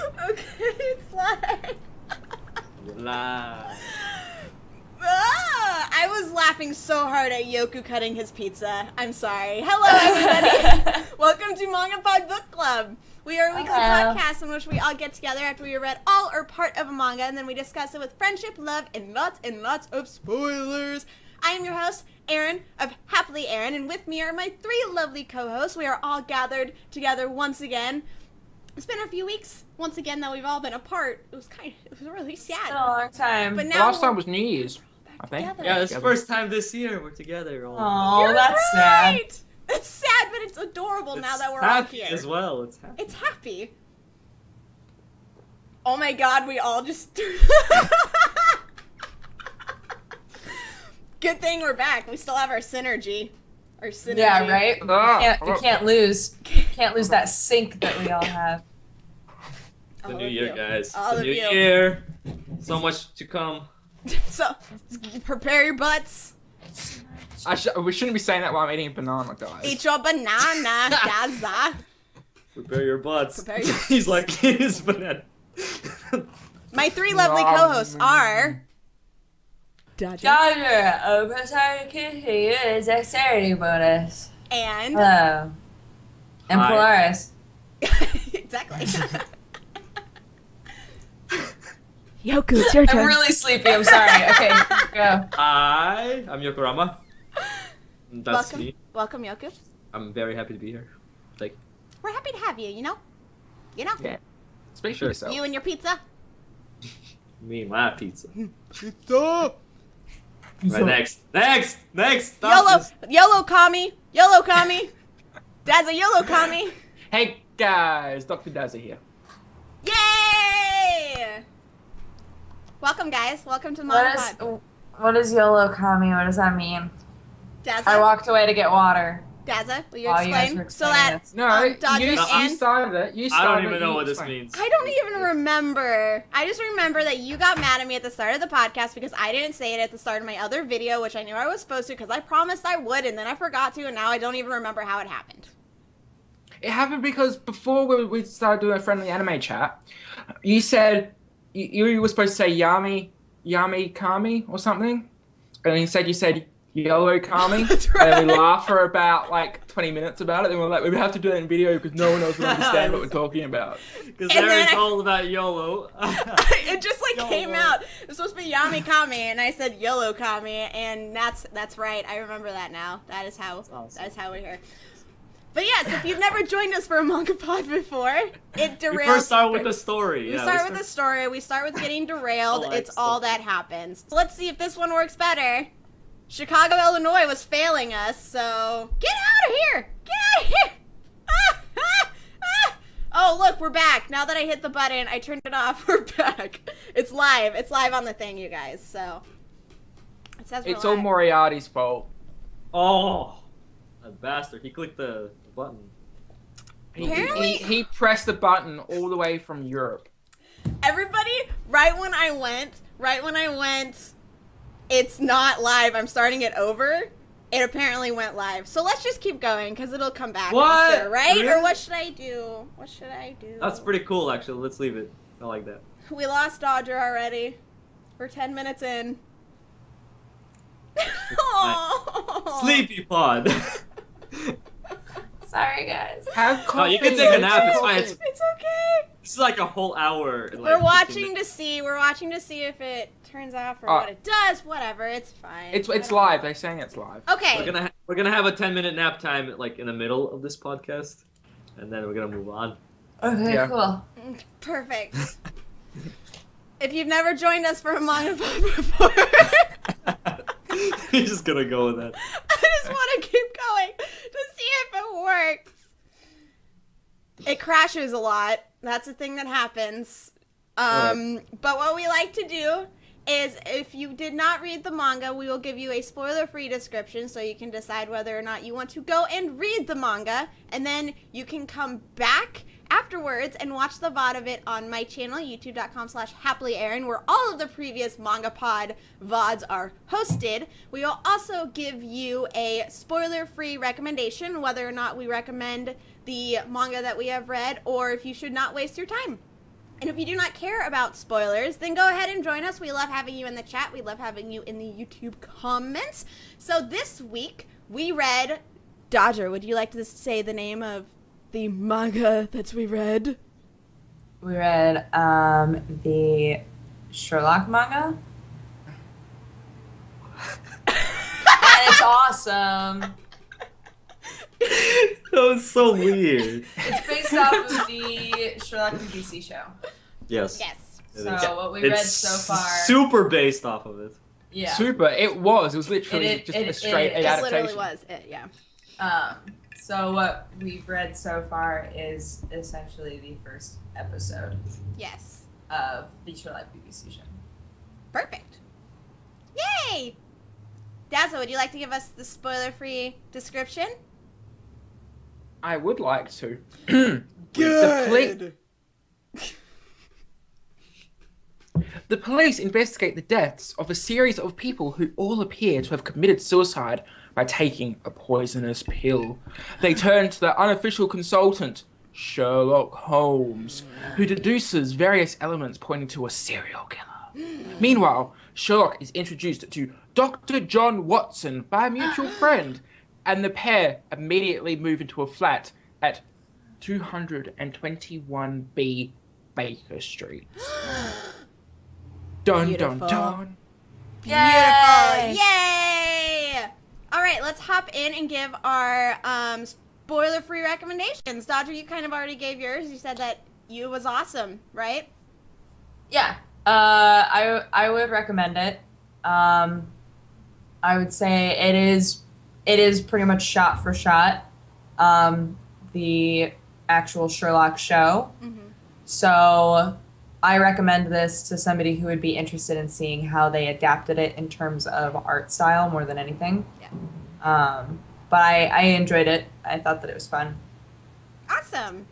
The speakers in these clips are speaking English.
Okay, it's live. Live. I was laughing so hard at Yoku cutting his pizza. I'm sorry. Hello, everybody. Welcome to MangaPod Book Club. We are a weekly podcast in which we all get together after we read all or part of a manga, and then we discuss it with friendship, love, and lots of spoilers. I am your host, Erin of HappiLeeErin, and with me are my three lovely co-hosts. We are all gathered together once again. It's been a few weeks, once again, that we've all been apart. It was really sad. It's been a long time. But The now last time was New Year's, I think. together. Yeah, it's the first time this year we're together. Oh, You're that's sad. right. It's sad, but it's adorable now that we're all happy here. as well. It's happy. It's happy. Oh my god, we all just... Good thing we're back. We still have our synergy. Our synergy. Yeah, right? Ah, We can't lose. Can't lose that sync that we all have. The All new of year, you. guys. All The of new you. year. So much to come. So, prepare your butts. We shouldn't be saying that while I'm eating a banana, guys. Eat your banana, Gaza. Prepare your butts. Prepare your He's like, his banana. My three lovely co-hosts are... Dodger, oversight is dexterity bonus. And... Hello. And Hi. Polaris. exactly. Yoku, it's your I'm really sleepy, I'm sorry. Okay, go. Hi, I'm Yokorama. That's Welcome. me. Welcome, Yoku. I'm very happy to be here. Like, We're happy to have you, you know? You know? Yeah. Speak for Sure. yourself. You and your pizza. me and my pizza. Pizza! Right, next. Stop YOLO, this. YOLO Kami. YOLO Kami. Dad's a YOLO Kami. Hey guys, Dr. Dazza here. Yay! Welcome, guys. Welcome to MangaPod. What is YOLO Kami? What does that mean? I Dazza, walked away to get water. Dazza, will you While you guys explain? were So explaining that this. No, Dodger you and... started it. You I started don't it, even know you what this explain. means. I don't even remember. I just remember that you got mad at me at the start of the podcast because I didn't say it at the start of my other video, which I knew I was supposed to because I promised I would, and then I forgot to, and now I don't even remember how it happened. It happened because before we started doing a friendly anime chat, you said you were supposed to say Yami Kami or something, and you said YOLO Kami. That's And then we right. laughed for about like 20 minutes about it. Then we're like, we have to do that in video because no one else will understand what we're talking about. Because And then Erin's I- all about YOLO. It just like YOLO. came out. It was supposed to be Yami Kami, and I said YOLO Kami, and that's right. I remember that now. That is how we're here. But yes, if you've never joined us for a MangaPod before, it derails. We first start with the story. We start with the story. We start with getting derailed. I like It's all stuff. that happens. So let's see if this one works better. Chicago, Illinois was failing us, so get out of here! Get out of here! Ah, ah, ah. Oh, look, we're back. Now that I hit the button, I turned it off. We're back. It's live. It's live on the thing, you guys. So it says we're It's all live. Moriarty's fault. Oh, that bastard. He clicked the button. Apparently- He pressed the button all the way from Europe. Everybody, right when I went, it's not live. I'm starting it over. It apparently went live. So let's just keep going because it'll come back. I'm What? sure, right? Really? Or what should I do? What should I do? That's pretty cool, actually. Let's leave it. I like that. We lost Dodger already. We're 10 minutes in. Aw. Sleepy pod. Sorry, guys. Have Oh, coffee. you can take a nap. It's fine. It's okay. This is like a whole hour. and, like, We're 15 watching minutes. to see. We're watching to see if it turns off or Oh. what it does. Whatever. It's fine. It's live. They're saying it's live. Okay. We're gonna have a 10-minute nap time like in the middle of this podcast, and then we're gonna move on. Okay, Yeah. cool. Perfect. If you've never joined us for a MangaPod before, He's just gonna go with that. I just want to keep going to see if it works. It crashes a lot. That's a thing that happens. But what we like to do is if you did not read the manga, we will give you a spoiler-free description so you can decide whether or not you want to go and read the manga, and then you can come back afterwards and watch the VOD of it on my channel, youtube.com/HappiLeeErin, where all of the previous MangaPod VODs are hosted. We will also give you a spoiler-free recommendation, whether or not we recommend the manga that we have read, or if you should not waste your time. And if you do not care about spoilers, then go ahead and join us. We love having you in the chat. We love having you in the YouTube comments. So this week, we read... Dodger, would you like to say the name of the manga that we read? We read the Sherlock manga. And it's awesome. That was so weird. It's based off of the Sherlock BBC show. Yes. Yes. So what we read so far... super based off of it. Yeah. Super. It was literally just a straight adaptation. It literally was it, yeah. So what we've read so far is essentially the first episode Yes. of the Sherlock BBC show. Perfect. Yay! Dazzle, would you like to give us the spoiler-free description? I would like to. Good. The police investigate the deaths of a series of people who all appear to have committed suicide by taking a poisonous pill. They turn to the unofficial consultant, Sherlock Holmes, who deduces various elements pointing to a serial killer. Meanwhile, Sherlock is introduced to Dr. John Watson by a mutual friend, and the pair immediately move into a flat at 221B Baker Street. Dun Beautiful. dun dun. Beautiful! Yay! All right, let's hop in and give our spoiler-free recommendations. Dodger, you kind of already gave yours. You said that you was awesome, right? Yeah. I would recommend it. I would say it is pretty much shot for shot the actual Sherlock show. Mm-hmm. So I recommend this to somebody who would be interested in seeing how they adapted it in terms of art style more than anything. Yeah. But I enjoyed it. I thought that it was fun. Awesome.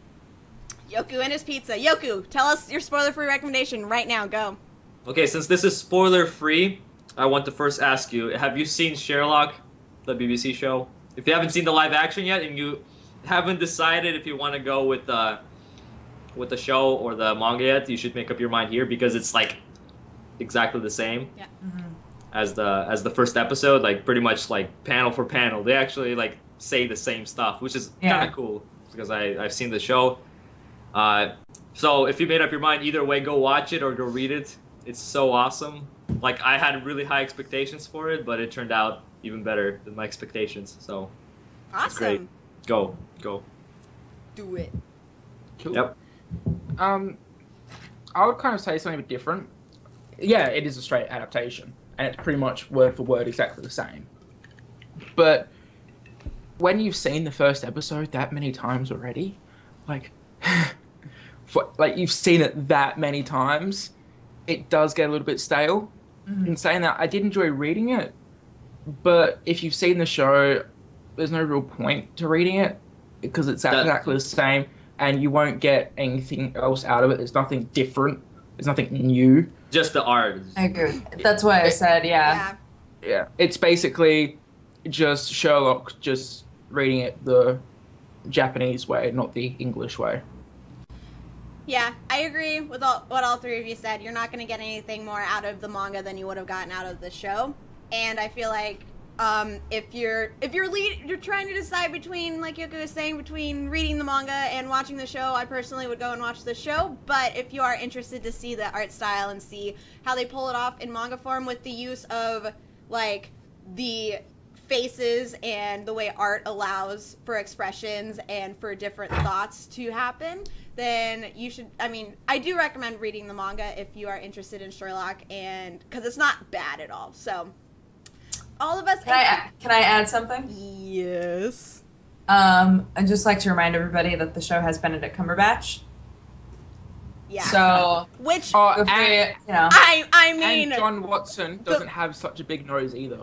Yoku and his pizza. Yoku, tell us your spoiler-free recommendation right now. Go. Okay, since this is spoiler-free, I want to first ask you, have you seen Sherlock, the BBC show? If you haven't seen the live action yet and you haven't decided if you want to go with the show or the manga yet, you should make up your mind here because it's like exactly the same as the first episode, like pretty much like panel for panel. They actually like say the same stuff, which is kind of cool because I've seen the show. So if you made up your mind, either way, go watch it or go read it. It's so awesome. Like I had really high expectations for it, but it turned out even better than my expectations. So Awesome. it's great. Go. Do it. Cool. Yep. I would kind of say something a bit different. Yeah, it is a straight adaptation, and it's pretty much word for word exactly the same. But when you've seen the first episode that many times already, like, you've seen it that many times, it does get a little bit stale. In saying that, I did enjoy reading it, but if you've seen the show, there's no real point to reading it because it's exactly the same. And you won't get anything else out of it. There's nothing different. There's nothing new. Just the art. I agree. That's why I said, yeah. Yeah. It's basically just Sherlock just reading it the Japanese way, not the English way. Yeah, I agree with what all three of you said. You're not going to get anything more out of the manga than you would have gotten out of the show. And I feel like if you're trying to decide between, like Yoko was saying, between reading the manga and watching the show, I personally would go and watch the show. But if you are interested to see the art style and see how they pull it off in manga form with the use of like the faces and the way art allows for expressions and for different thoughts to happen, then you should, I do recommend reading the manga if you are interested in Sherlock, and because it's not bad at all. So all of us. Can I add something? Yes. I'd just like to remind everybody that the show has Benedict Cumberbatch. Yeah. So which I mean, and John Watson doesn't have such a big nose either.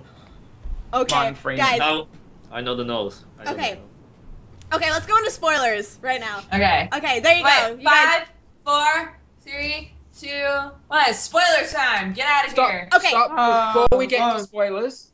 Okay, guys. No, I know the nose. Okay, let's go into spoilers right now. Okay. Okay, there you go. You 5, 4, 3, 2, 1. Spoiler time. Get out of here. Okay. Stop. Before we get into spoilers,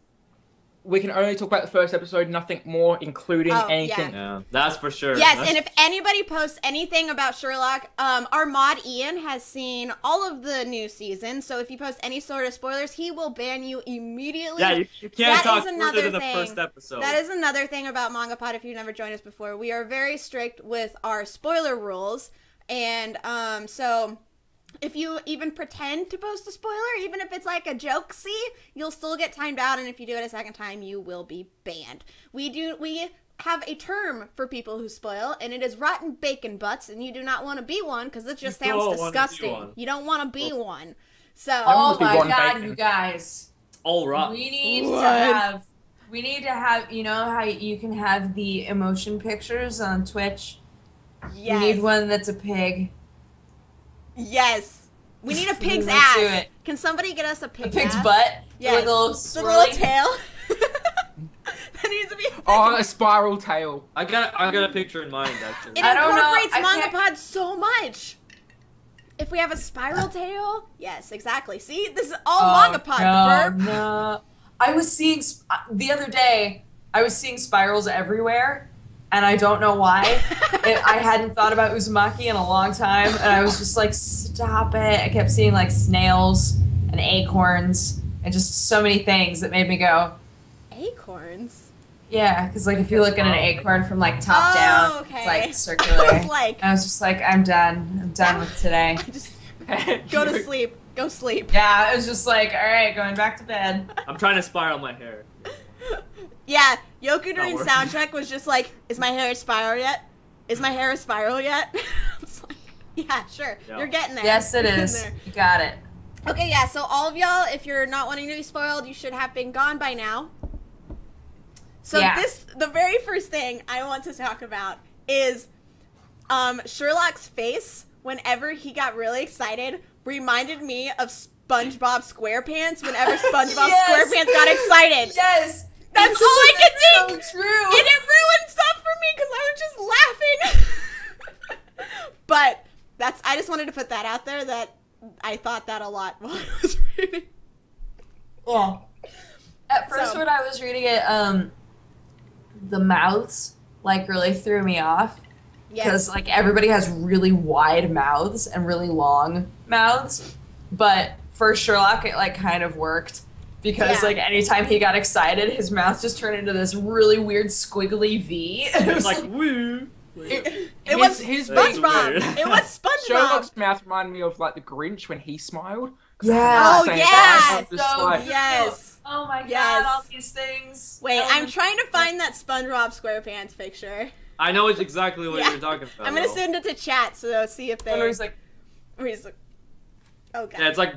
we can only talk about the first episode, nothing more, including anything. Yeah, that's for sure. Yes, That's and if anybody posts anything about Sherlock, our mod Ian has seen all of the new season, so if you post any sort of spoilers, he will ban you immediately. Yeah, you can't That talk is another further than the thing. first episode. That is another thing about MangaPod, if you've never joined us before. We are very strict with our spoiler rules, and so if you even pretend to post a spoiler, even if it's like a joke-see, you'll still get timed out, and if you do it a second time, you will be banned. We have a term for people who spoil, and it is rotten bacon butts, and you do not want to be one, because it just sounds disgusting. You don't want to be one. So, Oh my one god, bacon. you guys. All right. We need to have, you know how you can have the emotion pictures on Twitch? yes. We need one that's a pig. Yes. We need a pig's Let's do ass. it. Can somebody get us a A pig's pig's ass? butt? Yes. With a little The little swirly? tail. That needs to be. Oh, a spiral tail. I got a picture in mind actually. It I don't know, incorporates I can't- MangaPod so much. If we have a spiral tail, yes, exactly. See, this is all MangaPod. No, Burp. no. I was seeing, the other day, I was seeing spirals everywhere, and I don't know why. I hadn't thought about Uzumaki in a long time, and I was just like, stop it. I kept seeing like snails and acorns and just so many things that made me go, Acorns. yeah, because like if you look at an acorn from like top down, okay. it's like I circular. was like, I was just like, I'm done. I'm done with today. I just go to sleep. Go sleep. Yeah, it was just like, all right, going back to bed. I'm trying to spiral my hair. Yeah, Yoku during working. soundcheck was just like, is my hair a spiral yet? Is my hair a spiral yet? I was like, yeah, sure. Yeah. You're getting there. Yes, it You're getting is. there. You got it. Okay, yeah, so all of y'all, if you're not wanting to be spoiled, you should have been gone by now. So Yeah. the very first thing I want to talk about is Sherlock's face whenever he got really excited reminded me of SpongeBob SquarePants whenever SpongeBob Yes. SquarePants got excited. Yes. That's It's all I could so think. true. And it ruined stuff for me because I was just laughing. But I just wanted to put that out there that I thought that a lot while I was reading. Yeah. At first, So- when I was reading it, the mouths like really threw me off because Yes. like everybody has really wide mouths and really long mouths, but for Sherlock, it like kind of worked because Yeah. like anytime he got excited, his mouth just turned into this really weird squiggly V. It It's was like woo. It was his That's SpongeBob. weird. It was SpongeBob. Sherlock's mouth reminded me of like the Grinch when he smiled. Yeah. Oh, Same yeah. time, I'm just So like, Yes. Oh my god, Yes. all these things. Wait, Oh I'm my- trying to find that SpongeBob SquarePants picture. I know it's exactly what Yeah. you're talking about. I'm gonna though. send it to chat so see if they. And he's like, Where he's like, oh god. Yeah, it's like.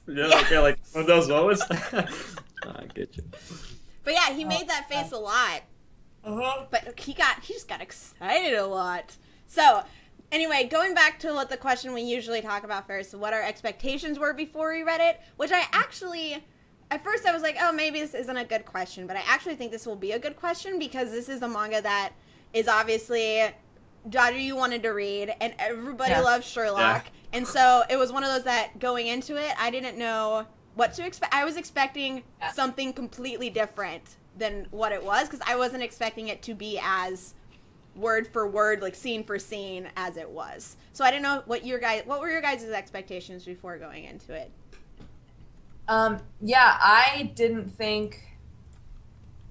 Yeah, okay, like one of those moments. I get you. But yeah, he made that face a lot. uh-huh. But he just got excited a lot. So, anyway, going back to what the question we usually talk about first, what our expectations were before we read it, which I actually, at first I was like, oh, maybe this isn't a good question, but I actually think this will be a good question because this is a manga that is obviously, Dodger, you wanted to read, and everybody Yeah. loves Sherlock, and so it was one of those that going into it, I didn't know what to expect. I was expecting Yeah. something completely different than what it was because I wasn't expecting it to be as word for word, like scene for scene as it was. So I didn't know what were your guys' expectations before going into it? Yeah, I didn't think.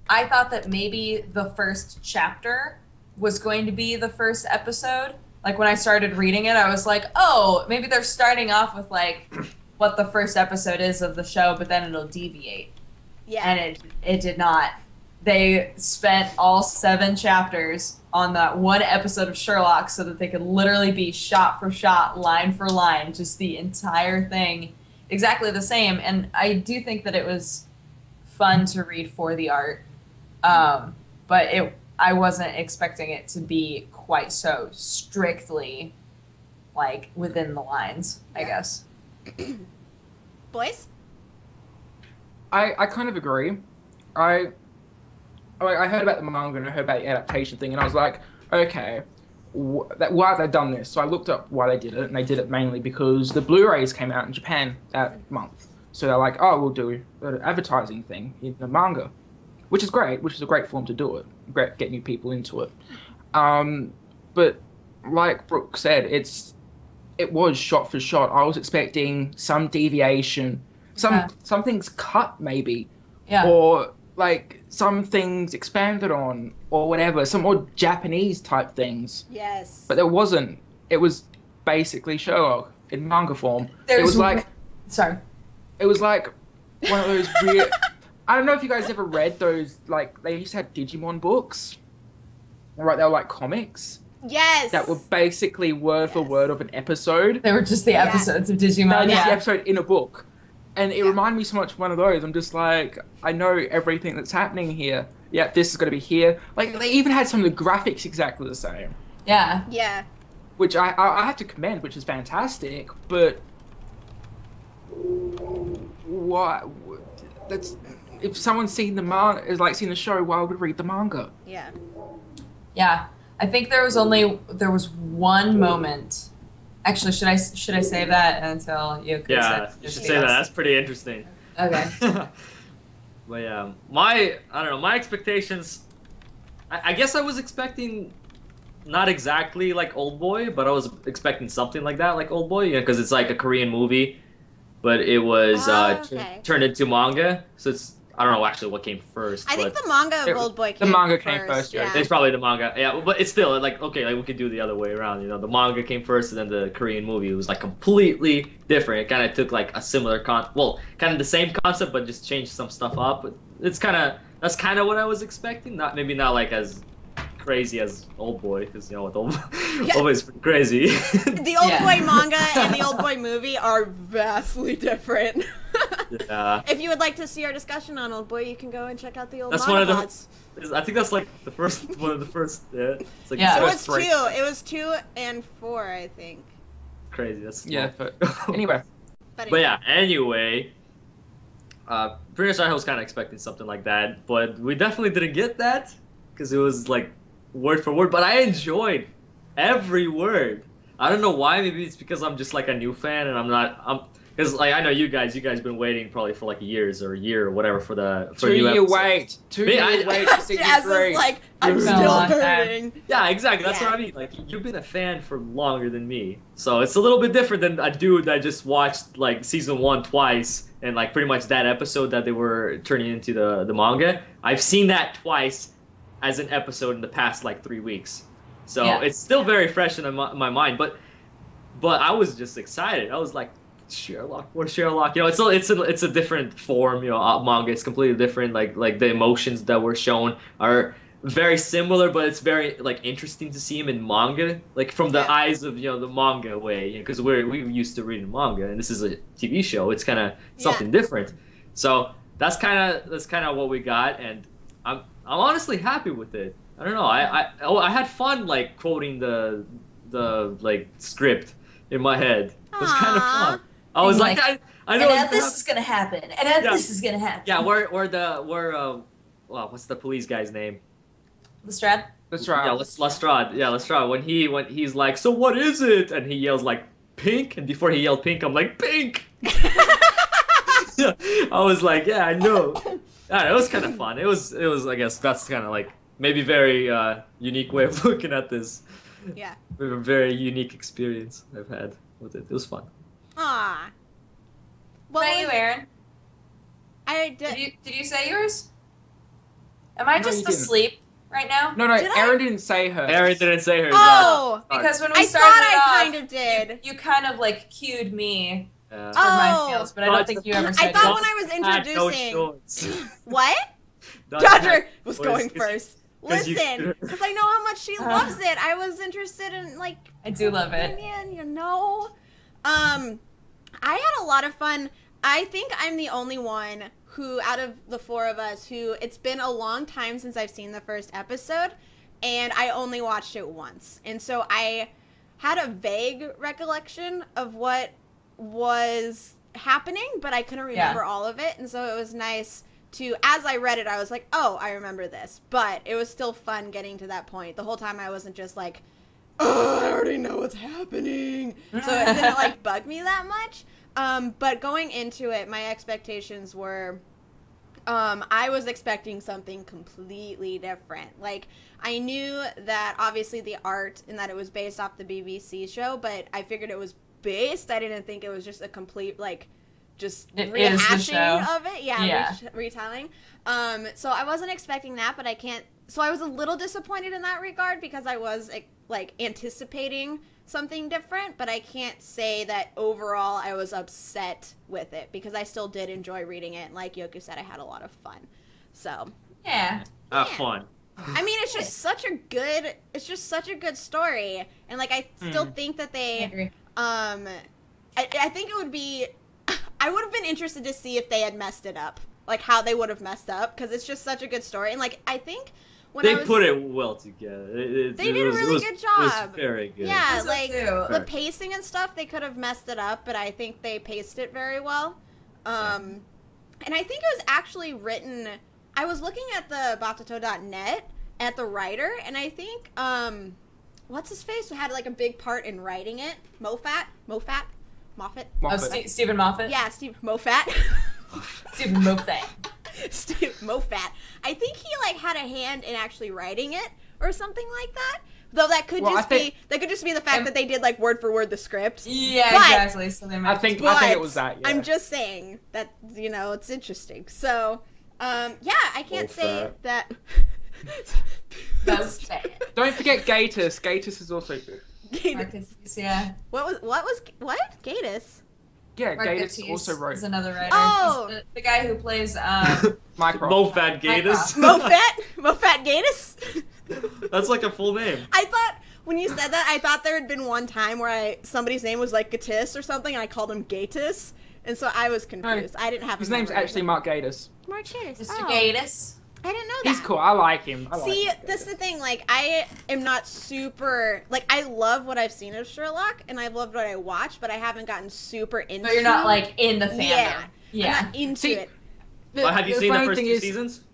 I thought that maybe the first chapter was going to be the first episode. Like when I started reading it, I was like, oh, maybe they're starting off with like what the first episode is of the show, but then it'll deviate. Yeah. And it did not. They spent all 7 chapters on that one episode of Sherlock so that they could literally be shot for shot, line for line, just the entire thing exactly the same. And I do think that it was fun to read for the art, but I wasn't expecting it to be quite so strictly like within the lines, I guess. Boys? I kind of agree. I heard about the manga and I heard about the adaptation thing, and I was like, okay, why have they done this? So I looked up why they did it, and they did it mainly because the Blu-rays came out in Japan that month. So they're like, oh, we'll do an advertising thing in the manga. which is great, which is a great form to do it. Great, get new people into it. But like Brooke said, it was shot for shot. I was expecting some deviation, some things cut maybe, or like some things expanded on, or whatever, some more Japanese type things. Yes. But there wasn't. It was basically Sherlock in manga form. It was like one of those weird. I don't know if you guys ever read those, like, they used to have Digimon books. Right, they were like comics. Yes. That were basically word for word of an episode. They were just the episodes of Digimon. No, just the episode in a book. And it reminded me so much of one of those. I'm just like, I know everything that's happening here. Yeah, this is going to be here. Like, they even had some of the graphics exactly the same. Yeah. Yeah. Which I have to commend, which is fantastic. But what? That's if someone's seen the manga, is like seen the show, why would read the manga? Yeah. Yeah. I think there was one moment. Actually, should I save that until you? Yeah, you should say that. That's pretty interesting. Okay. But yeah, my expectations. I guess I was expecting not exactly like Oldboy, but I was expecting something like that, like Oldboy, because it's like a Korean movie, but it was turned into manga. So it's, I don't know actually what came first. I think the manga of Oldboy came first. The manga came first, yeah. It's probably the manga, yeah. But it's still like, okay, like we could do the other way around. You know, the manga came first, and then the Korean movie was like completely different. It kind of took like a similar kind of the same concept, but just changed some stuff up. That's kind of what I was expecting. Maybe not like as crazy as Oldboy, because you know what, Oldboy is pretty crazy. The Oldboy manga and the Oldboy movie are vastly different. Yeah. If you would like to see our discussion on Oldboy, you can go and check out the old That's MangaPods. I think that's like the first one of the first. Yeah. It's like It was 2. It was 2 and 4, I think. Crazy. That's but anyway. But yeah. Anyway. Pretty much I was kind of expecting something like that, but we definitely didn't get that because it was like word for word. But I enjoyed every word. I don't know why. Maybe it's because I'm just like a new fan, and because like I know you guys been waiting probably for like years or a year or whatever for new episodes. 2 year wait for season 3. Like, I'm still hurting. Yeah, exactly. That's what I mean. Like, you've been a fan for longer than me, so it's a little bit different than a dude that just watched like season 1 twice and like pretty much that episode that they were turning into the manga. I've seen that twice as an episode in the past like 3 weeks, so it's still very fresh in my mind. But I was just excited. I was like, Sherlock, more Sherlock. You know, it's a different form. You know, manga. It's completely different. Like the emotions that were shown are very similar, but it's very like interesting to see him in manga, like from the eyes of the manga way. Because we used to reading manga, and this is a TV show. It's kind of something different. So that's kind of what we got, and I'm honestly happy with it. I don't know. I had fun like quoting the like script in my head. It was kind of fun. I was like, I know. And this is gonna happen. And this is gonna happen. Yeah, what's the police guy's name? Lestrade. Yeah, Lestrade. Yeah, Lestrade. When he's like, so what is it? And he yells like pink. And before he yelled pink, I'm like pink. Yeah, I was like, yeah, I know. Yeah, it was kind of fun. It was. I guess that's kind of like maybe very unique way of looking at this. Yeah. A very unique experience I've had with it. It was fun. Ah. What about you, Aaron? Did you say yours? Am I just asleep right now? No, Aaron didn't say hers. Aaron didn't say hers. Oh, because when we started I kind of did. You kind of like cued me for my feels, but I don't think you ever said. I thought when I was introducing. What? Dodger was going first. Listen, because I know how much she loves it. I was interested in like. I do love it. I had a lot of fun. I think I'm the only one who, out of the 4 of us, who it's been a long time since I've seen the first episode, and I only watched it once. And so I had a vague recollection of what was happening, but I couldn't remember all of it. And so it was nice to, as I read it, I was like, oh, I remember this. But it was still fun getting to that point. The whole time I wasn't just like, oh, I already know what's happening. So it didn't like bug me that much. But going into it, my expectations were I was expecting something completely different. Like, I knew that obviously the art and that it was based off the BBC show, but I figured it was based. I didn't think it was just a complete, like, just rehashing of it. Yeah. Retelling. So I wasn't expecting that, but so I was a little disappointed in that regard because I was, like, anticipating something different, but I can't say that overall I was upset with it because I still did enjoy reading it, and like Yoku said, I had a lot of fun. So yeah. Fun. I mean, it's just such a good story, and like I still think that they I think it would be I would have been interested to see if they had messed it up, like how they would have messed up, because it's just such a good story, and like I think they put it well together. They did a really good job. It was very good. Yeah, like the pacing and stuff, they could have messed it up, but I think they paced it very well. And I think it was actually written. I was looking at the Batato.net at the writer, and I think what's his face had like a big part in writing it. Moffat. Oh, Stephen Moffat. Yeah, Steve Moffat. Stephen Moffat. Steve Moffat. I think he like had a hand in actually writing it or something like that. Though that could just be the fact that they did like word for word the script. Yeah, exactly. So they I think it was that. Yeah. I'm just saying that it's interesting. So, I can't say that. That's bad. Don't forget Gatiss. Gatiss is also good. Gatiss. Yeah. What Gatiss? Yeah, Gatiss also wrote. Is another writer. Oh, the guy who plays Moffat Gatiss. Moffat Gatiss. That's like a full name. I thought when you said that, I thought there had been one time where somebody's name was like Gatiss or something, and I called him Gatiss, and so I was confused. No, I didn't have his name's actually Mark Gatiss. Mark Gatiss. Mr. Gatiss. I didn't know that. He's cool. I like him. See, that's the thing. Like, I am not super... Like, I love what I've seen of Sherlock, and I loved what I watched, but I haven't gotten super into it. But you're not, like, in the fandom. Yeah. I'm not into it. Well, have you seen the first 2 seasons?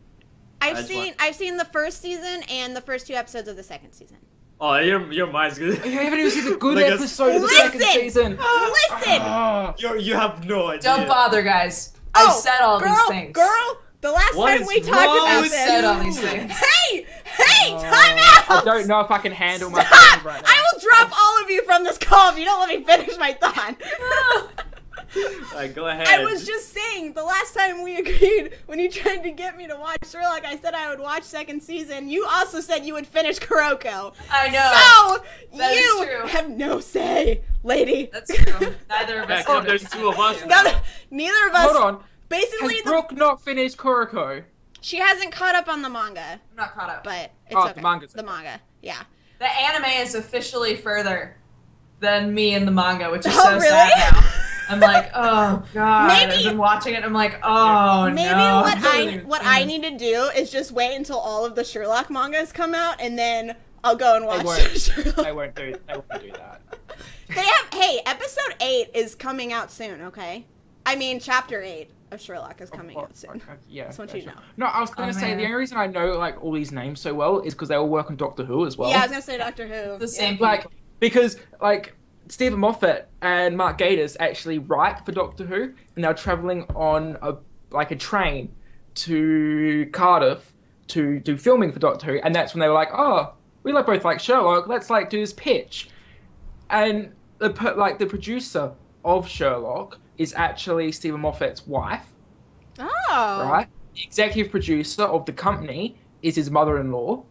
I've seen the first season and the first 2 episodes of the second season. Oh, your mind's good. You haven't even seen the good episode of the second season. Listen! You have no idea. Don't bother, guys. I've said all these things. Girl! The last time we talked about this. I said all these things. Hey, time out! I don't know if I can handle my feelings right now. I will drop all of you from this call if you don't let me finish my thought. Alright, go ahead. I was just saying, the last time we agreed, when you tried to get me to watch Sherlock, I said I would watch second season. You also said you would finish Kuroko. I know. So, you have no say, lady. That's true. Neither of us. There's 2 of us. Neither of us. Hold on. Basically, has Brooke not finished Kuroko? She hasn't caught up on the manga. I'm not caught up. But it's okay. The manga, yeah. The anime is officially further than me in the manga, which is so sad now. I'm like, oh god. Maybe, I've been watching it. I'm like, oh maybe no. Maybe what I need to do is just wait until all of the Sherlock mangas come out, and then I'll go and watch Sherlock. They won't do that. Hey, episode 8 is coming out soon. Okay. I mean, chapter 8 of Sherlock is coming out soon. Yeah. Just want you to know. No, I was going to say, the only reason I know, like, all these names so well is because they all work on Doctor Who as well. Yeah, I was going to say Doctor Who. The same like, because, like, Stephen Moffat and Mark Gatiss actually write for Doctor Who, and they're travelling on, a train to Cardiff to do filming for Doctor Who, and that's when they were like, oh, we both like Sherlock, let's, like, do this pitch. And, the producer of Sherlock is actually Stephen Moffat's wife. Oh. Right? The executive producer of the company is his mother-in-law.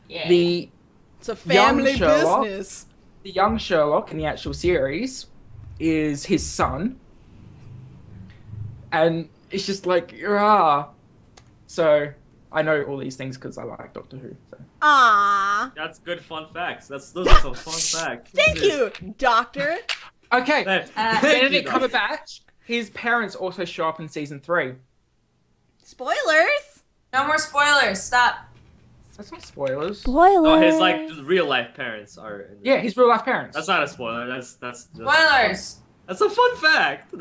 Yeah. It's a family business. The young Sherlock in the actual series is his son. And it's just like, So, I know all these things because I like Doctor Who. So. Aww. That's good fun facts. Those are some fun facts. Thank you, Doctor. Okay, Benedict Cumberbatch, his parents also show up in season 3. Spoilers? No more spoilers. Stop. That's not spoilers. Oh, his real life parents are. Yeah, his real life parents. That's not a spoiler. That's spoilers. That's a fun fact.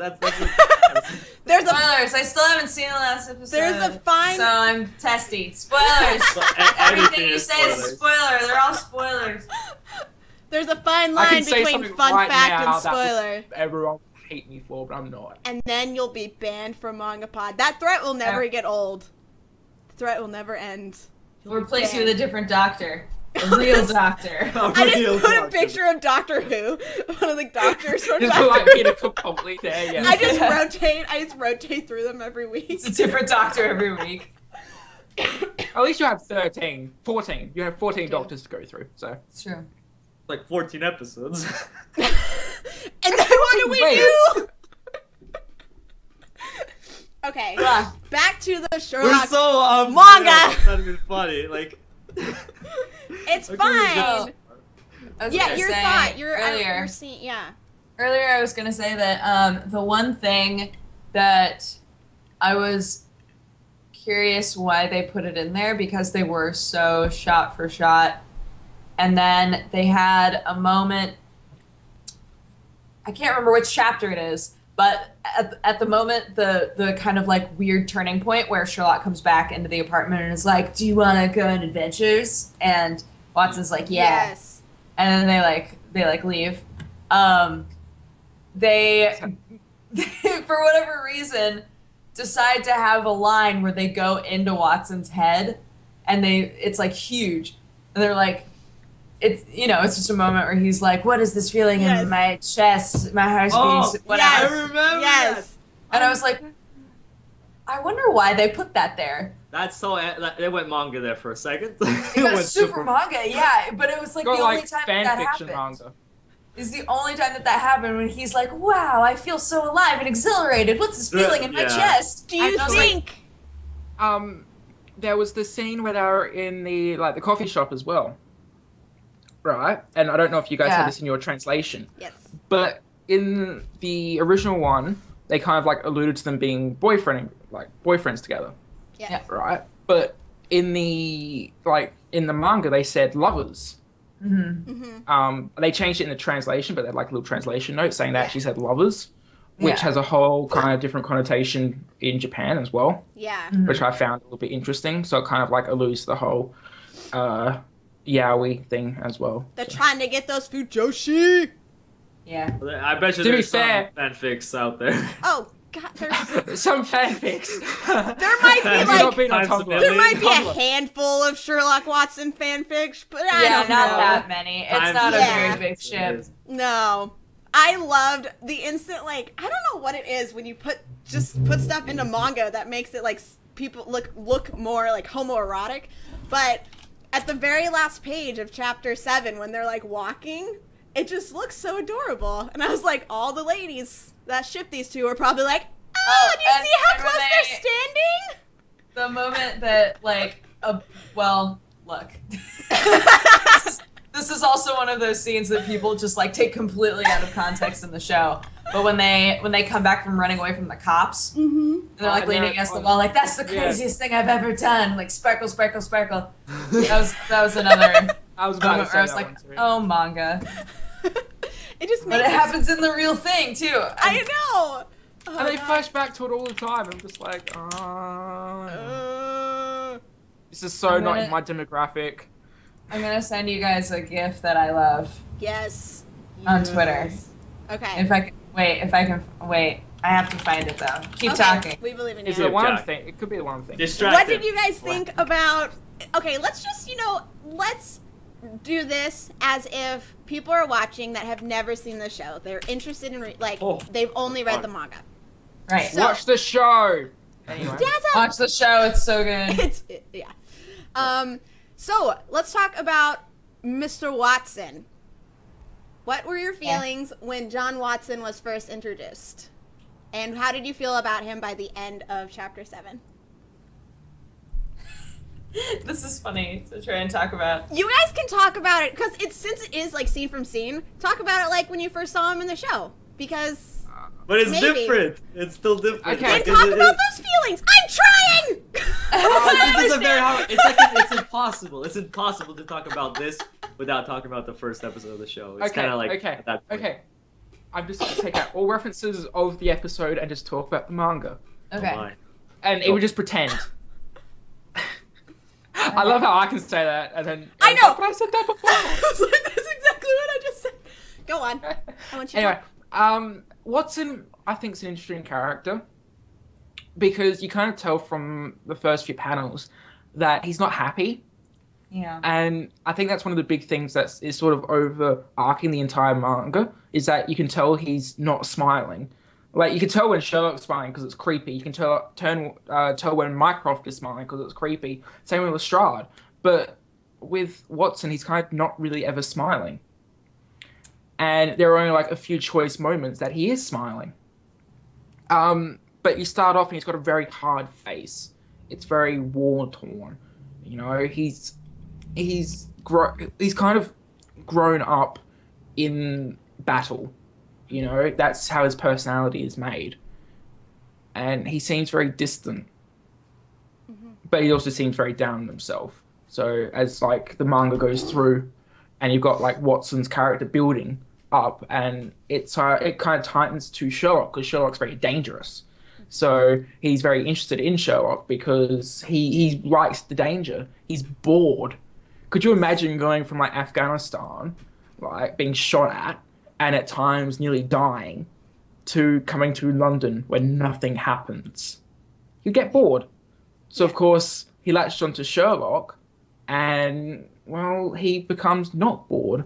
There's spoilers. I still haven't seen the last episode. There's a fine. So I'm testy. Spoilers. Everything you say is a spoiler. They're all spoilers. There's a fine line between fun fact and spoiler. Everyone hate me for, but I'm not. And then you'll be banned from MangaPod. That threat will never get old. The threat will never end. We'll replace you with a different doctor. A real doctor. I just put a picture of Doctor Who. One of the doctors from Just Doctor like Who. Peter Capaldi there, yeah. I just rotate through them every week. It's a different doctor every week. At least you have 14. You have 14 doctors to go through, so. It's true. Like 14 episodes. And then what do we do? Okay, back to the We're Sherlock. so Manga! It's not even funny. Like, It's Okay, fine. I was Yeah, gonna your say thought. earlier. Your scene. Yeah. Earlier, I was gonna say that the one thing that I was curious why they put it in there, because they were so shot for shot, and then they had a moment. I can't remember which chapter it is, but at the moment, the kind of like weird turning point where Sherlock comes back into the apartment and is like, "Do you want to go on adventures?" And Watson's like, "Yeah." Yes. And then they leave. They for whatever reason decide to have a line where they go into Watson's head, and it's like huge, and they're like, it's just a moment where he's like, "What is this feeling in my chest? My heart's beating." Whatever. I remember. Yes. And I was like, I wonder why they put that there. That's so. They went manga there for a second. It got super manga, yeah, but it was like the Got only like time fan that fiction happened. manga. Is the only time that happened, when he's like, "Wow, I feel so alive and exhilarated. What's this feeling in my chest?" Do you think? There was the scene where they were in the coffee shop as well, right? And I don't know if you guys had this in your translation. Yes. But in the original one, they kind of like alluded to them being boyfriends together. Yeah. Right? But in the manga, they said lovers. They changed it in the translation, but they had like a little translation note saying they actually said lovers, which has a whole kind of different connotation in Japan as well. Yeah. Which I found a little bit interesting. So it kind of like alludes to the whole yaoi thing as well. They're trying to get those fujoshi. Yeah. I bet you To be there's some fair- fanfics out there. Oh God, there's Some fanfics. there might be Have You're not like being on Times Tumblr. of there might be a Tumblr. handful of Sherlock Watson fanfics, but I Yeah, don't not know. that many. It's Times not a of Yeah. very big ship. No. I loved the instant, like, I don't know what it is when you put stuff into manga that makes it like people look more like homoerotic, but at the very last page of chapter 7 when they're like walking, it just looks so adorable. And I was like, all the ladies that ship these two are probably like, oh, do you and- see how and when close they're standing? The moment that, like, well, look. This is also one of those scenes that people just like take completely out of context in the show. But when they come back from running away from the cops, and they're like leaning against the wall, like, "That's the craziest thing I've ever done." Like, sparkle, sparkle, sparkle. That was another I was about to moment say where I was that like, one too. "Oh, manga." It just But makes it happens in the real thing too. I know. Oh, And they God. flash back to it all the time. I'm just like, this is so I'm not gonna- in my demographic. I'm gonna send you guys a GIF that I love Yes. on Twitter. Okay. If I can wait, I have to find it though. Keep Okay, talking. We believe in Is you. it one Jack. thing? It could be the one thing. Distracted. What did you guys think about? Okay, let's just let's do this as if people are watching that have never seen the show. They're interested in they've only read the manga. Right. So- Watch the show. Anyway. Dazzle! Watch the show. It's so good. Yeah. So let's talk about Mr. Watson. What were your feelings when John Watson was first introduced? And how did you feel about him by the end of chapter 7? This is funny to try and talk about. You guys can talk about it, because since it is like scene from scene, talk about it like when you first saw him in the show. Because But it's Maybe. different. It's still different. Okay. then talk about those feelings. I'm trying! This is a very hard. It's impossible. It's impossible to talk about this without talking about the first episode of the show. It's kind of like at that point. Okay. I'm just going to take out all references of the episode and just talk about the manga. Okay. Oh my. And it would just pretend. I love how I can say that and then... I know! But I said that before. I was like, that's exactly what I just said. Go on. I want you Anyway, Watson, I think, is an interesting character because you kind of tell from the first few panels that he's not happy. Yeah. And I think that's one of the big things that is sort of overarching the entire manga, is that you can tell he's not smiling. Like, you can tell when Sherlock's smiling because it's creepy. You can tell when Mycroft is smiling because it's creepy. Same with Lestrade. But with Watson, he's kind of not really ever smiling. And there are only like a few choice moments that he is smiling. But you start off and he's got a very hard face. It's very war-torn. You know, he's kind of grown up in battle. You know, that's how his personality is made. And he seems very distant. Mm-hmm. But he also seems very down on himself. So as like the manga goes through and you've got like Watson's character building up, and it kind of tightens to Sherlock because Sherlock's very dangerous. So he's very interested in Sherlock because he likes the danger. He's bored. Could you imagine going from like Afghanistan, like being shot at and at times nearly dying, to coming to London where nothing happens? You get bored. So of course he latched onto Sherlock, and well, he becomes not bored,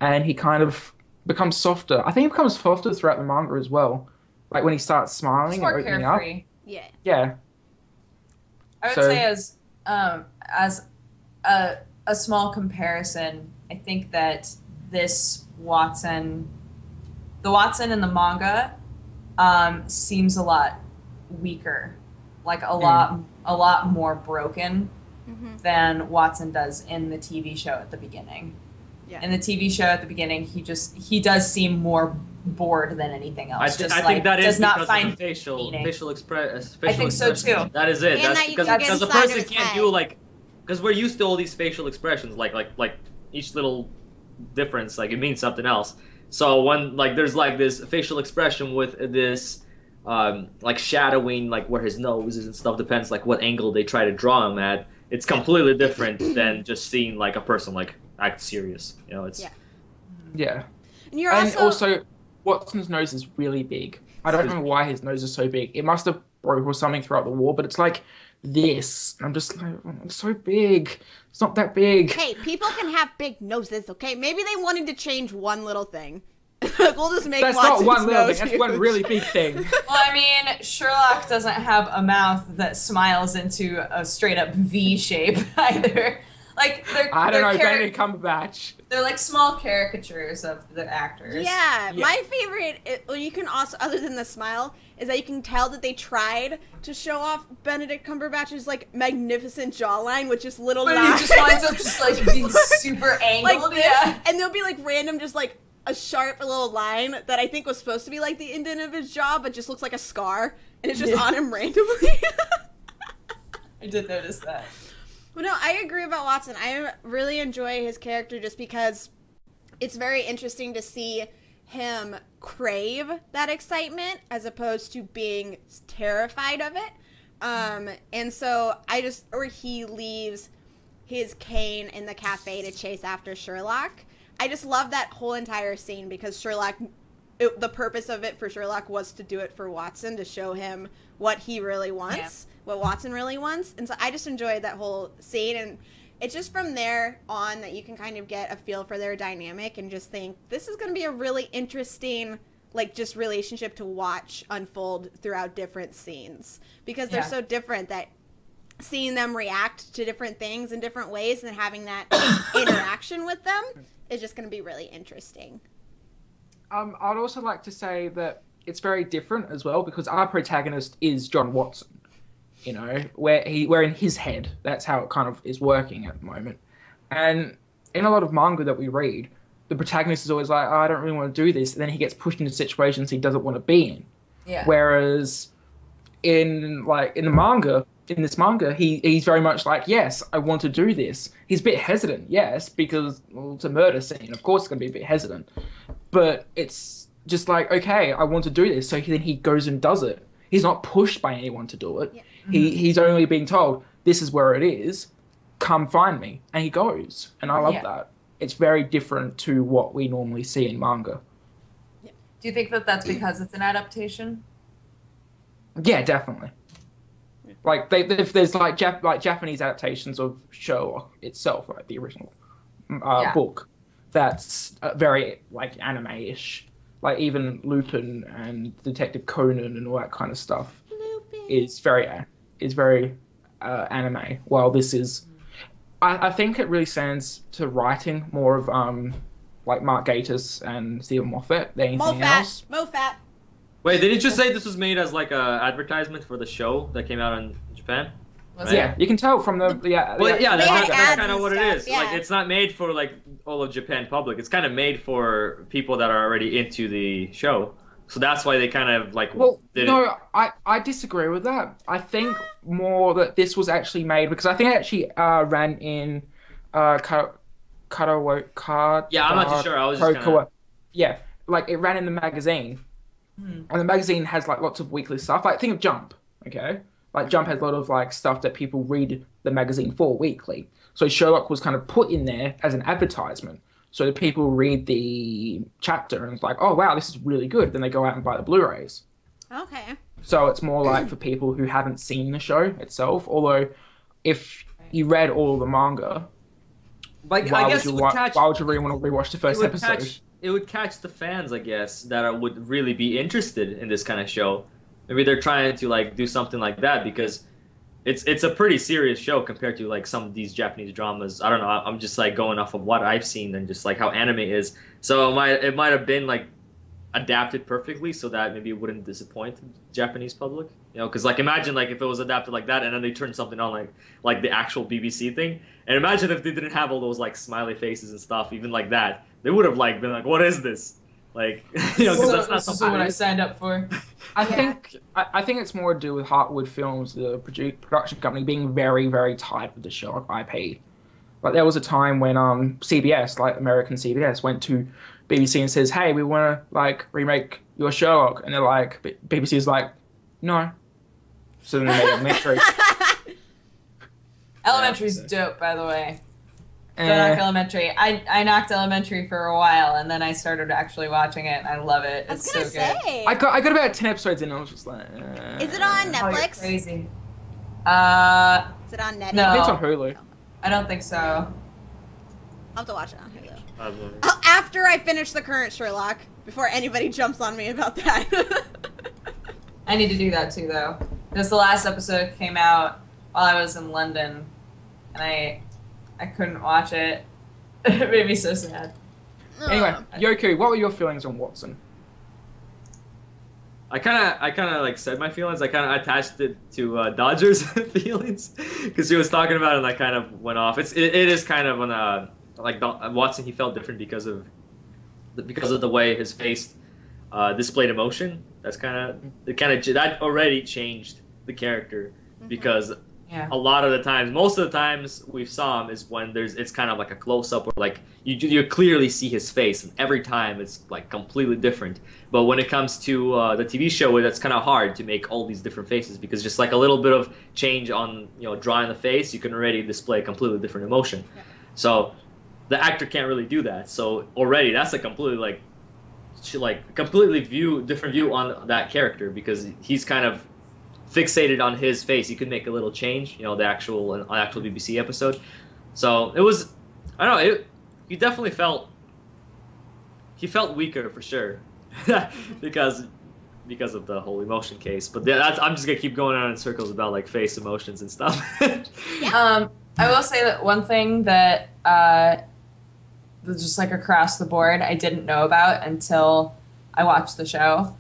and he kind of becomes softer. I think he becomes softer throughout the manga as well. Like when he starts smiling and opening carefree. up. Yeah. Yeah. I would say as a small comparison, I think that this Watson, the Watson in the manga, seems a lot weaker, like a lot more broken than Watson does in the TV show at the beginning. Yeah. In the TV show at the beginning, he does seem more bored than anything else. I think that is because of the facial expression. I think so too. That is it. And That's because a person can't do like, because we're used to all these facial expressions, like each little difference, like it means something else. So when like there's like this facial expression with this like shadowing, like where his nose is and stuff, depends like what angle they try to draw him at. It's completely different than just seeing like a person like act serious. You know, it's yeah. And you're also Watson's nose is really big. I don't know why his nose is so big. It must have broke or something throughout the war, but it's like this. I'm just like, oh, it's so big. It's not that big. Hey, people can have big noses, okay? Maybe they wanted to change one little thing. We'll just make That's Watson's not one little nose thing. huge. That's one really big thing. Well, I mean, Sherlock doesn't have a mouth that smiles into a straight up V shape either. Like I don't know, Benedict Cumberbatch. They're like small caricatures of the actors. Yeah, my favorite, you can also, other than the smile, is that you can tell that they tried to show off Benedict Cumberbatch's like magnificent jawline with just little lines. He just winds up just like being super angled. Like this, and there'll be like random, just like a sharp little line that I think was supposed to be like the indent of his jaw, but just looks like a scar, and it's just on him randomly. I did notice that. Well, no, I agree about Watson. I really enjoy his character just because it's very interesting to see him crave that excitement as opposed to being terrified of it. And so or he leaves his cane in the cafe to chase after Sherlock. I just love that whole entire scene because the purpose of it for Sherlock was to do it for Watson, to show him what he really wants, what Watson really wants. And so I just enjoyed that whole scene, and it's just from there on that you can kind of get a feel for their dynamic and just think, this is going to be a really interesting, like, just relationship to watch unfold throughout different scenes. Because they're so different that seeing them react to different things in different ways and having that interaction with them is just going to be really interesting. I'd also like to say that it's very different as well because our protagonist is John Watson, you know, where in his head, that's how it kind of is working at the moment. And in a lot of manga that we read, the protagonist is always like, oh, I don't really want to do this. And then he gets pushed into situations he doesn't want to be in. Yeah. Whereas in this manga, he's very much like, yes, I want to do this. He's a bit hesitant, yes, because it's a murder scene. Of course, it's going to be a bit hesitant. But it's just like, okay, I want to do this. So then he goes and does it. He's not pushed by anyone to do it. Yeah. He's only being told, this is where it is. Come find me. And he goes. And I love that. It's very different to what we normally see in manga. Do you think that that's because it's an adaptation? Yeah, definitely. Like if there's like Japanese adaptations of Sherlock itself, like the original book, that's very like anime-ish. Like even Lupin and Detective Conan and all that kind of stuff is very anime. While this is, I think it really stands to writing more of like Mark Gatiss and Stephen Moffat than anything else. Moffat. Wait, did you just say this was made as like a advertisement for the show that came out in Japan? Was Yeah, you can tell from the Well, yeah, that's ads kind of and what it stuff, is. yeah. Like, it's not made for like all of Japan public. It's kind of made for people that are already into the show. So that's why they kind of like. Well, did no, it. I disagree with that. I think more that this was actually made because I think it actually ran in Karawa. Yeah, I'm not too sure. I was just kind of. Yeah, like it ran in the magazine, and the magazine has like lots of weekly stuff. Like think of Jump, okay? Like Jump has a lot of like stuff that people read the magazine for weekly. So Sherlock was kind of put in there as an advertisement. So the people read the chapter and it's like, oh wow, this is really good. Then they go out and buy the Blu-rays. Okay. So it's more like for people who haven't seen the show itself. Although, if you read all of the manga, But why I guess would you really want to rewatch the first episode? It would catch the fans, I guess, that would really be interested in this kind of show. Maybe they're trying to like do something like that because it's a pretty serious show compared to like some of these Japanese dramas. I don't know. I'm just like going off of what I've seen and just like how anime is. So it might have been like adapted perfectly so that maybe it wouldn't disappoint the Japanese public. You know, because like imagine like if it was adapted like that and then they turned something on like the actual BBC thing. And imagine if they didn't have all those like smiley faces and stuff, even like that. They would have like been like, what is this? Like, you know, because that's not This is something. what I signed up for. I think it's more to do with Heartwood Films, the production company, being very, very tight with the Sherlock IP. Like there was a time when CBS, like American CBS, went to BBC and says, "Hey, we want to like remake your Sherlock," and they're like, BBC's like, "No." So then they made Elementary. Elementary's dope, by the way. Don't knock Elementary. I knocked Elementary for a while, and then I started actually watching it, and I love it. It's so good. I got about 10 episodes in, and I was just like, Is it on Oh, you're Netflix? crazy. Is it on Netflix? No. I think it's on Hulu. I don't think so. I'll have to watch it on Hulu. After I finish the current Sherlock, before anybody jumps on me about that. I need to do that too, though. Because the last episode came out while I was in London, and I couldn't watch it. It made me so sad. Anyway, Yoku, what were your feelings on Watson? I kind of like said my feelings. I kind of attached it to Dodger's feelings because she was talking about it and I kind of went off. It is kind of on like Watson. He felt different because of the way his face displayed emotion. That's that already changed the character because a lot of the times, most of the times we saw him is when it's kind of like a close up or like you clearly see his face, and every time it's like completely different. But when it comes to the TV show, that's kind of hard to make all these different faces because just like a little bit of change on drawing the face, you can already display a completely different emotion. Yeah. So the actor can't really do that. So already that's a completely completely different view on that character because he's kind of fixated on his face. He could make a little change, the actual BBC episode. So it was, I don't know, he definitely felt weaker for sure because of the whole emotion case. But I'm just gonna keep going on in circles about like face emotions and stuff. I will say that one thing that just like across the board I didn't know about until I watched the show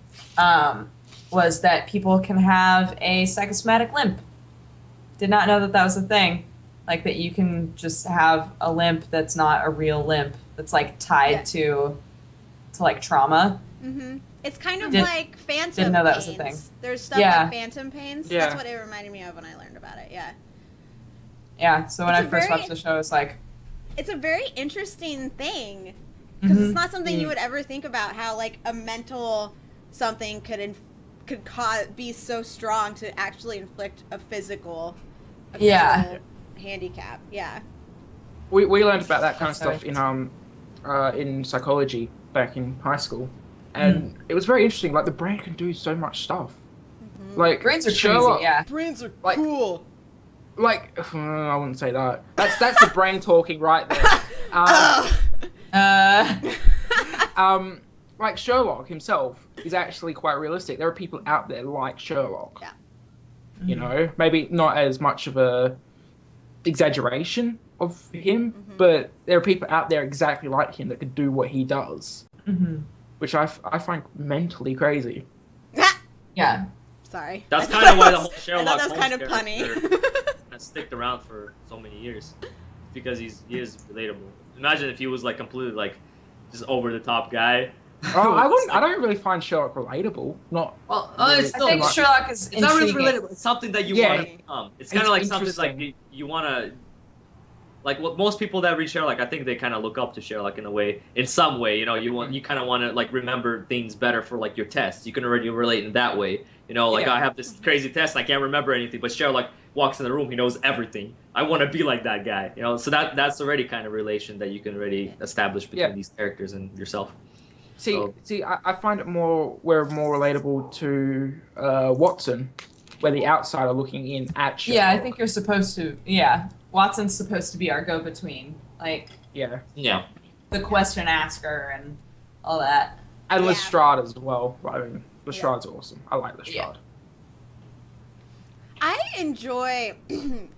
was that people can have a psychosomatic limp. Did not know that was a thing. Like that you can just have a limp that's not a real limp, that's like tied to like trauma. Mm-hmm. It's kind of like phantom Didn't know that pains. was a thing. There's stuff like phantom pains. Yeah. That's what it reminded me of when I learned about it, Yeah, so when I first watched the show, it's like... It's a very interesting thing. Because it's not something you would ever think about, how like a mental something could be so strong to actually inflict a physical handicap. Yeah. We learned about that kind of stuff in psychology back in high school. and it was very interesting. Like the brain can do so much stuff. Like Brains are Sherlock, crazy, yeah. Brains are Like- cool. Like I wouldn't say that. That's the brain talking right there. Like Sherlock himself is actually quite realistic. There are people out there like Sherlock. Yeah. You know, maybe not as much of a exaggeration of him, but there are people out there exactly like him that could do what he does, which I find mentally crazy. Yeah. Sorry. That's kind of why the whole Sherlock I thought that was Holmes kind of punny. character has sticked around for so many years, because he is relatable. Imagine if he was like completely like just over the top guy. Oh, I wouldn't. I don't really find Sherlock relatable. Not Well, really. it's I still think much. Sherlock is It's not really intriguing. relatable. It's something that you Yeah. want to become. It's kind of like something like interesting. you want to. Like what most people that read Sherlock, I think they kind of look up to Sherlock in a way, in some way. You know, you kind of want to like remember things better for like your tests. You can already relate in that way. You know, like Yeah. I have this crazy test, I can't remember anything, but Sherlock walks in the room, he knows everything. I want to be like that guy. You know, so that's already kind of relation that you can already establish between these characters and yourself. See, I find it we're more relatable to Watson, where the outsider looking in at Sherlock. Yeah, I think you're supposed to. Yeah, Watson's supposed to be our go-between, like Yeah, Yeah. the question asker and all that. and Yeah. Lestrade as well. I mean, Lestrade's awesome. I like Lestrade. Yeah. I enjoy.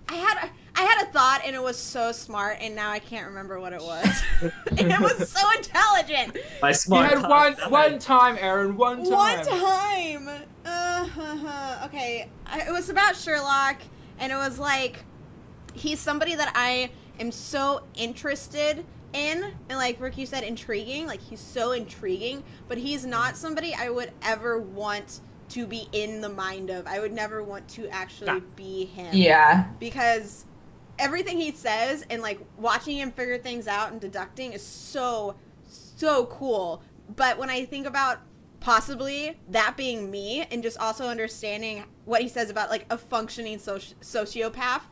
I had a thought and it was so smart, and now I can't remember what it was. And it was so intelligent. My You smart had one time, Aaron. One time. One time. Okay, it was about Sherlock, and it was like he's somebody that I am so interested in, and like Rick, you said, intriguing. Like he's so intriguing, but he's not somebody I would ever want to be in the mind of. I would never want to actually be him. Yeah. Because everything he says and like watching him figure things out and deducting is so cool. But when I think about possibly that being me and just also understanding what he says about like a functioning sociopath,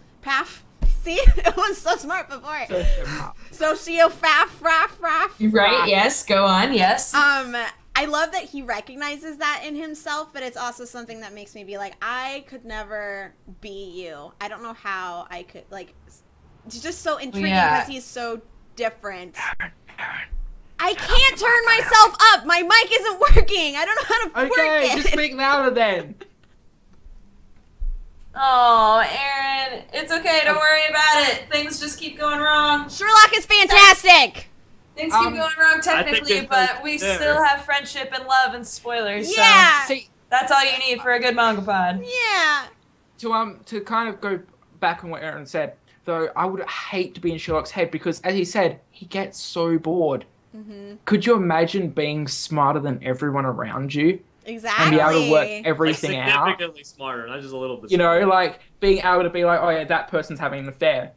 see, it was so smart before. Sociopath, Right. Yes. Go on. Yes. I love that he recognizes that in himself, but it's also something that makes me be like, I could never be you. I don't know how I could, like, it's just so intriguing because he's so different. I can't turn myself up. My mic isn't working. I don't know how to work Okay, it. just speak louder then. Oh, Aaron, it's okay. Don't worry about it. Things just keep going wrong. Sherlock is fantastic. Things keep going wrong technically, it's but we there. still have friendship and love and spoilers. Yeah. So See, that's all you need for a good manga pod. Yeah. to kind of go back on what Aaron said, though, I would hate to be in Sherlock's head because, as he said, he gets so bored. Mm-hmm. Could you imagine being smarter than everyone around you Exactly. and be able to work Like everything out? significantly smarter, not just a little bit. You know, smarter. like being able to be like, oh yeah, that person's having an affair.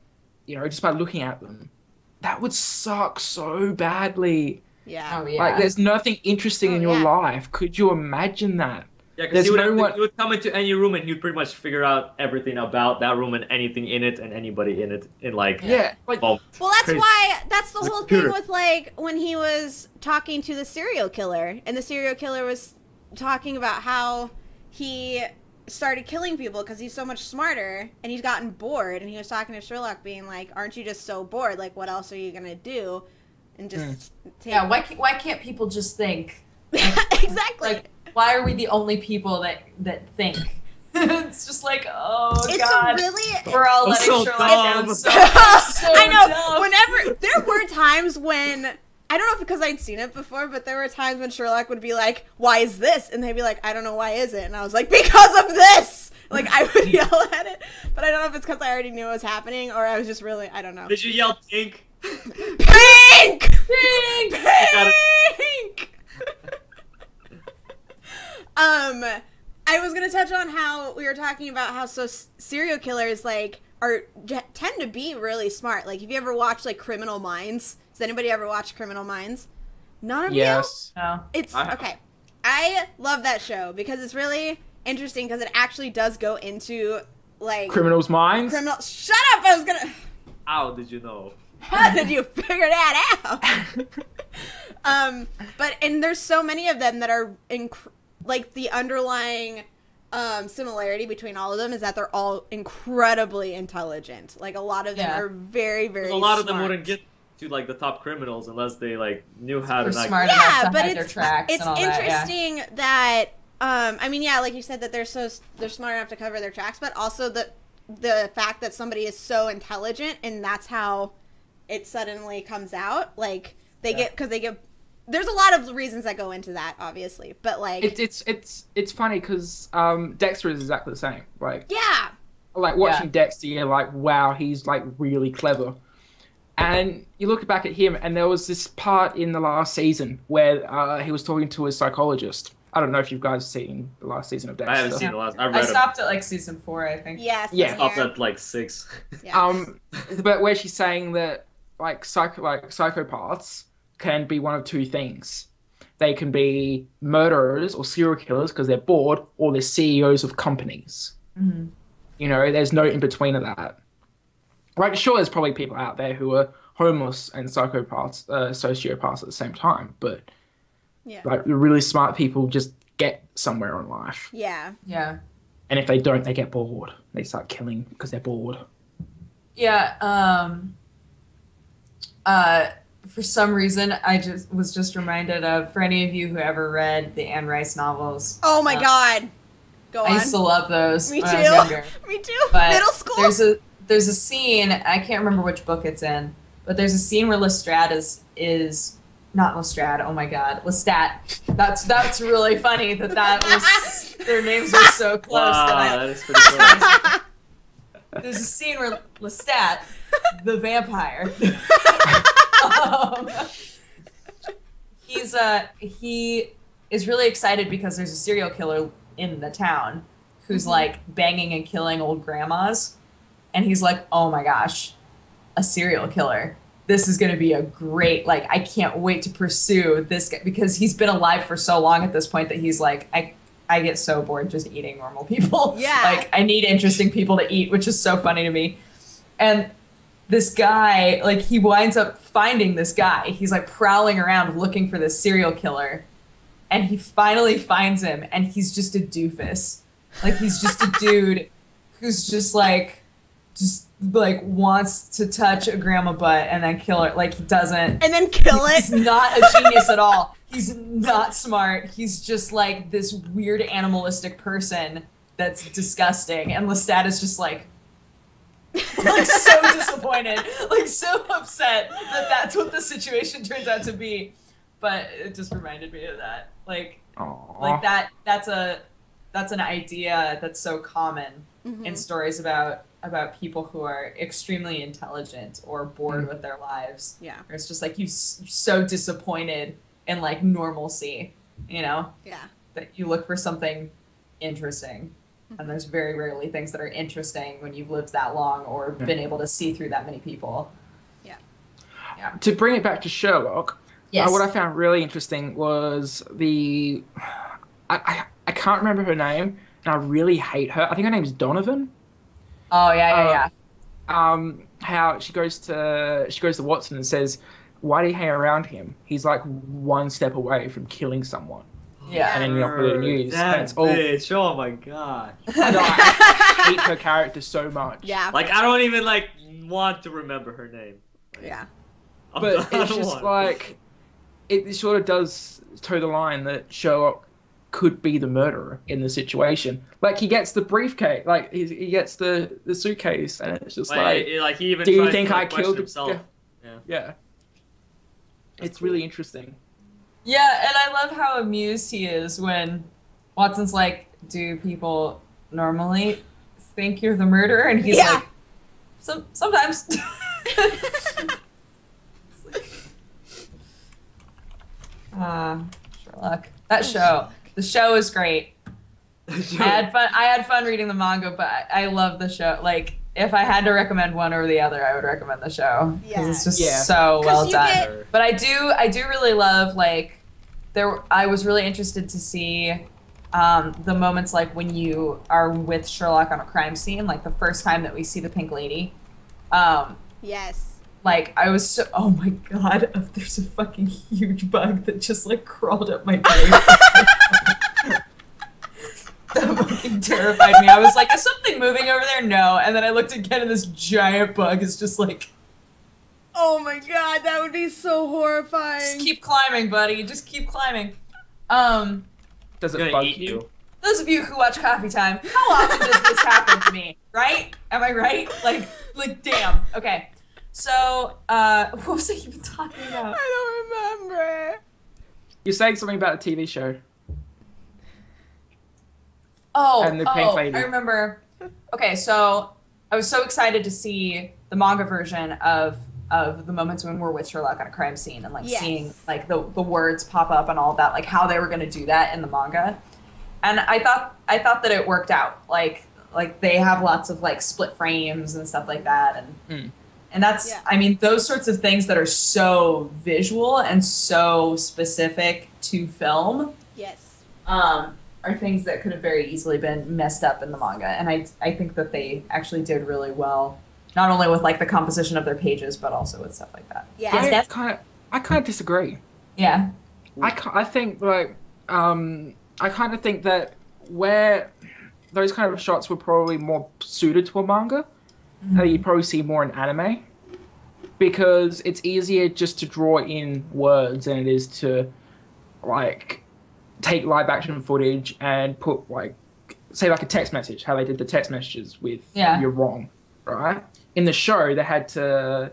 You know, just by looking at them. That would suck so badly. Yeah. Oh yeah. Like, there's nothing interesting Oh, in your yeah. life. Could you imagine that? Yeah, because There's he would, no one- he would come into any room and he'd pretty much figure out everything about that room and anything in it and anybody in it in like Yeah, like well, Well, that's crazy. why, that's the It's a whole thing computer. with, like, when he was talking to the serial killer, and the serial killer was talking about how he started killing people because he's so much smarter, and he's gotten bored, and he was talking to Sherlock being like, aren't you just so bored? Like, what else are you going to do? And just take... Yeah. Why can't people just think? Exactly. Like, why are we the only people that think? It's just like, oh it's god, really... we're all I'm letting so Sherlock dumb. down. So I know. dumb. Whenever there were times when I don't know if because I'd seen it before, but there were times when Sherlock would be like, "Why is this?" and they'd be like, "I don't know, why is it?" and I was like, "Because of this." Like I would yell at it, but I don't know if it's because I already knew it was happening or I was just really I don't know. Did you yell pink? Pink! Pink! Pink! I was gonna touch on how we were talking about how serial killers like tend to be really smart. Like, have you ever watched like Criminal Minds? Does anybody ever watch Criminal Minds? None of you? yes. No. It's I have. okay. I love that show because it's really interesting because it actually does go into like Criminals' minds. criminal. Shut up! I was gonna. How did you know? How did you figure that out? And there's so many of them that are like the underlying similarity between all of them is that they're all incredibly intelligent. Like a lot of them are very, very smart. A lot of them wouldn't get to like the top criminals unless they like knew how to smart enough to hide their tracks. It's and all interesting that, I mean, like you said, that they're smart enough to cover their tracks, but also the fact that somebody is so intelligent and that's how it suddenly comes out. Like they get there's a lot of reasons that go into that, obviously, but like it's funny because Dexter is exactly the same. Like watching Dexter, you're like, wow, he's like really clever. And you look back at him, and there was this part in the last season where he was talking to a psychologist. I don't know if you guys have seen the last season of Dexter. I haven't seen the last. I stopped at like season 4, I think. Yes. Yeah. Stopped at like 6. Yeah. But where she's saying that like psychopaths can be one of two things. They can be murderers or serial killers because they're bored, or they're CEOs of companies. Mm-hmm. You know, there's no in between of that. Right, sure, there's probably people out there who are homeless and psychopaths, sociopaths at the same time, but like the really smart people just get somewhere in life. Yeah. Yeah. And if they don't, they get bored. They start killing because they're bored. Yeah. For some reason, I was just reminded of, for any of you who ever read the Anne Rice novels. Oh my God. Go on. I used to love those Me when too. I was younger. Me too. But Middle school. There's a scene, I can't remember which book it's in, but there's a scene where Lestat is not Lestat, oh my God, Lestat. That's really funny that was, their names are so close. Wow, that is pretty close. There's a scene where Lestat, the vampire, he is really excited because there's a serial killer in the town who's like banging and killing old grandmas. And he's like, oh my gosh, a serial killer. This is going to be a great, like, I can't wait to pursue this guy, because he's been alive for so long at this point that he's like, I get so bored just eating normal people. Yeah. Like, I need interesting people to eat, which is so funny to me. And this guy, like, he winds up finding this guy. He's like prowling around looking for this serial killer. And he finally finds him, and he's just a doofus. Like, he's just a dude who's just wants to touch a grandma butt and then kill her. Like, he doesn't. And then kill it. He's not a genius at all. He's not smart. He's just like this weird animalistic person that's disgusting. And Lestat is just like so disappointed, like so upset that that's what the situation turns out to be. But it just reminded me of that. Like, like that's an idea that's so common in stories about people who are extremely intelligent or bored with their lives. Yeah. Or it's just like you're so disappointed in like normalcy, you know? Yeah. That you look for something interesting. And there's very rarely things that are interesting when you've lived that long or been able to see through that many people. Yeah. Yeah. To bring it back to Sherlock, Yes. what I found really interesting was I can't remember her name, and I really hate her. I think her name's Donovan. Oh yeah. How she goes to Watson and says, "Why do you hang around him? He's like one step away from killing someone." Yeah. And then you put it in the news. That And it's all. bitch, oh my God. I know, I hate her character so much. Yeah. Like, I don't even like want to remember her name. Like, Yeah. But it's just like it sort of does toe the line that Sherlock could be the murderer in the situation. Like, he gets the briefcase, like he gets the suitcase, and it's just like he even do you tries think to, I like, question killed himself? Yeah. It's really interesting. Yeah, and I love how amused he is when Watson's like, do people normally think you're the murderer? And he's like, sometimes. Sherlock. The show is great. I had fun reading the manga, but I love the show. Like, if I had to recommend one or the other, I would recommend the show because it's just so well done. But I do really love, like, I was really interested to see the moments like when you are with Sherlock on a crime scene, like the first time that we see the Pink Lady. Yes. Like, I was so, oh my god, there's a fucking huge bug that just, like, crawled up my face. That fucking terrified me. I was like, is something moving over there? No. And then I looked again and this giant bug is just like... Oh my god, that would be so horrifying. Just keep climbing, buddy. Just keep climbing. Does it bug you? Those of you who watch Coffee Time, how often does this happen to me? Right? Am I right? Like, damn. Okay. So, what was I even talking about? I don't remember. You're saying something about a TV show. Oh, and the pink lady. I remember. Okay, so I was so excited to see the manga version of the moments when we're with Sherlock on a crime scene and like seeing like the words pop up and all of that, like how they were going to do that in the manga. And I thought that it worked out. Like they have lots of like split frames and stuff like that, and that's I mean those sorts of things that are so visual and so specific to film. Yes. Are things that could have very easily been messed up in the manga, and I think that they actually did really well, not only with like the composition of their pages, but also with stuff like that. Yeah, I kind of disagree. Yeah, I think like I kind of think that where those kind of shots were probably more suited to a manga, that you'd probably see more in anime, because it's easier just to draw in words than it is to like take live action footage and put like say like a text message, how they did the text messages with "you're wrong," right? In the show, they had to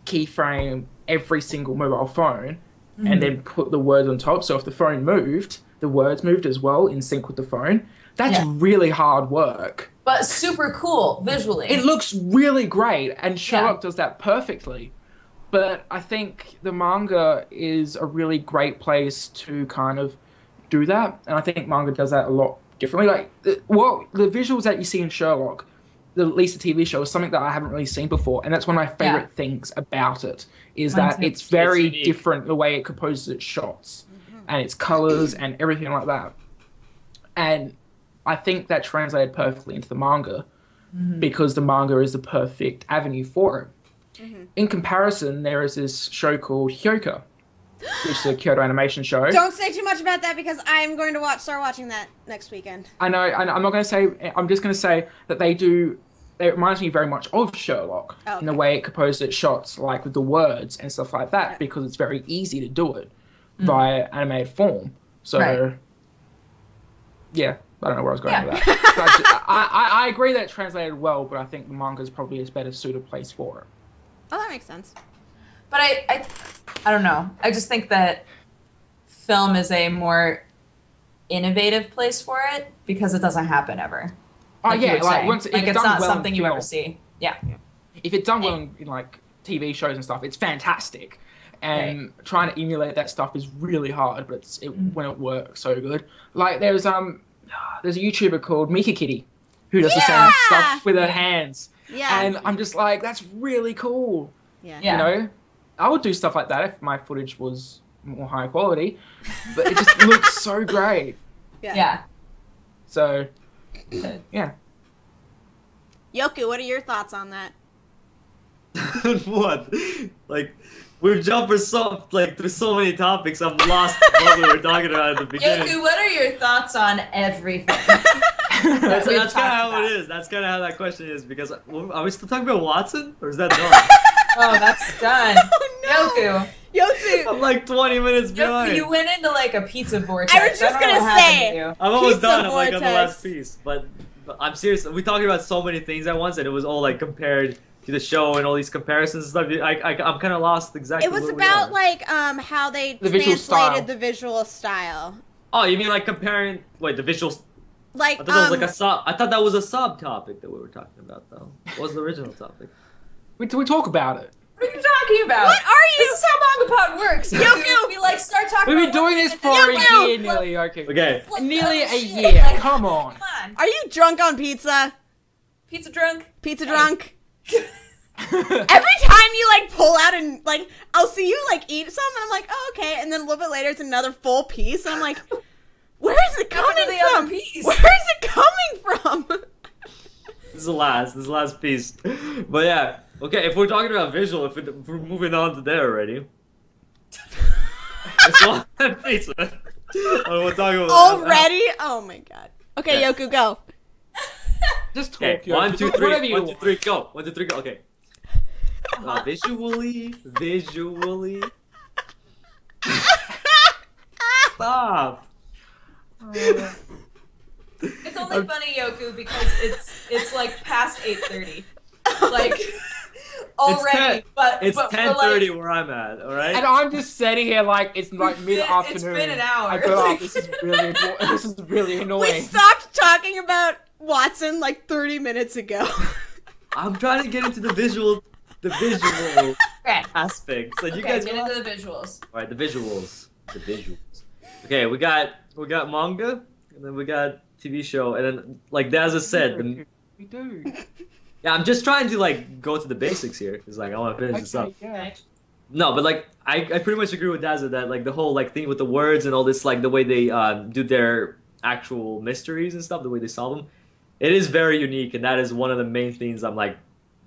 keyframe every single mobile phone and then put the words on top. So if the phone moved, the words moved as well in sync with the phone. That's really hard work. But super cool visually. It looks really great, and Sherlock does that perfectly. But I think the manga is a really great place to kind of do that, and I think manga does that a lot differently. Like the visuals that you see in Sherlock, at least the TV show, is something that I haven't really seen before, and that's one of my favorite things about it. Is that it's very different the way it composes its shots and its colors and everything like that. And I think that translated perfectly into the manga because the manga is the perfect avenue for it. In comparison, there is this show called Hyoka, which is a Kyoto animation show. Don't say too much about that because I'm going to start watching that next weekend. I know, and I'm not going to say. I'm just going to say that it reminds me very much of Sherlock in the way it composes its shots, like with the words and stuff like that, because it's very easy to do it via animated form. So, yeah, I don't know where I was going with that. But I agree that it translated well, but I think the manga is probably a better suited place for it. Oh, that makes sense. But I don't know. I just think that film is a more innovative place for it because it doesn't happen ever. Oh yeah, like once it's not something you ever see. Yeah. If it's done well in like TV shows and stuff, it's fantastic. And trying to emulate that stuff is really hard, but when it works so good. Like there's a YouTuber called Mika Kitty who does the same stuff with her hands. Yeah. And I'm just like, that's really cool. Yeah. You know, I would do stuff like that if my footage was more high quality, but it just looks so great. Yeah. So, yeah. Yoku, what are your thoughts on that? What? Like, we've jumped through so many topics. I'm lost what we were talking about at the beginning. Yoku, what are your thoughts on everything? That's kind of how it is. That's kind of how that question is. Because are we still talking about Watson, or is that done? Oh, that's done. Oh, no. Yoku. I'm like 20 minutes behind. Yoku, you went into like a pizza vortex. I was just gonna say. I'm almost done. I'm like on the last piece, but I'm serious. We're talking about so many things at once, and it was all like compared to the show and all these comparisons and stuff. I'm kind of lost exactly. It was about like how they translated the visual style. Oh, you mean like comparing? Wait, the visuals. Like I thought that was like a sub. I thought that was a subtopic that we were talking about, though. What was the original topic? We talk about it. What are you talking about? What are you? This is how MangaPod works. Yoku! We like start talking. We've been doing this for a year, nearly. Okay. Nearly a year. Like, come on. Are you drunk on pizza? Pizza drunk? Pizza drunk? Every time you like pull out and like, I'll see you like eat some, and I'm like, oh okay, and then a little bit later it's another full piece, and I'm like, where is it coming from? Where is it coming from? This is the last piece. But yeah, Okay, if we're talking about visual, if we're moving on to there already. It's all that pizza. We're talking about Already? Oh my god. Okay, Yeah. Yoku, go. Just talk. Okay, Yoku. 1, 2, 3, Whatever you 1, 2, want. 3, go. 1, 2, 3, go. Okay. Visually. Stop. It's only funny, Yoku, because it's like past 8:30. Like already, It's but 10:30 like, where I'm at. All right. And I'm just sitting here like it's like mid-afternoon. It's been an hour. I got up. This is really this is really We annoying. stopped talking about Watson like 30 minutes ago. I'm trying to get into the visual Okay. aspect. So you Okay, guys get go into the visuals. All right, the visuals. Okay, we got manga, and then we got TV show, and then like Dazza said, We do. yeah, I'm just trying to like go to the basics here. It's like I want to finish this up. Okay, yeah. No, but like I pretty much agree with Dazza that like the whole like thing with the words and all this like the way they do their actual mysteries and stuff, the way they solve them, it is very unique, and that is one of the main things I'm like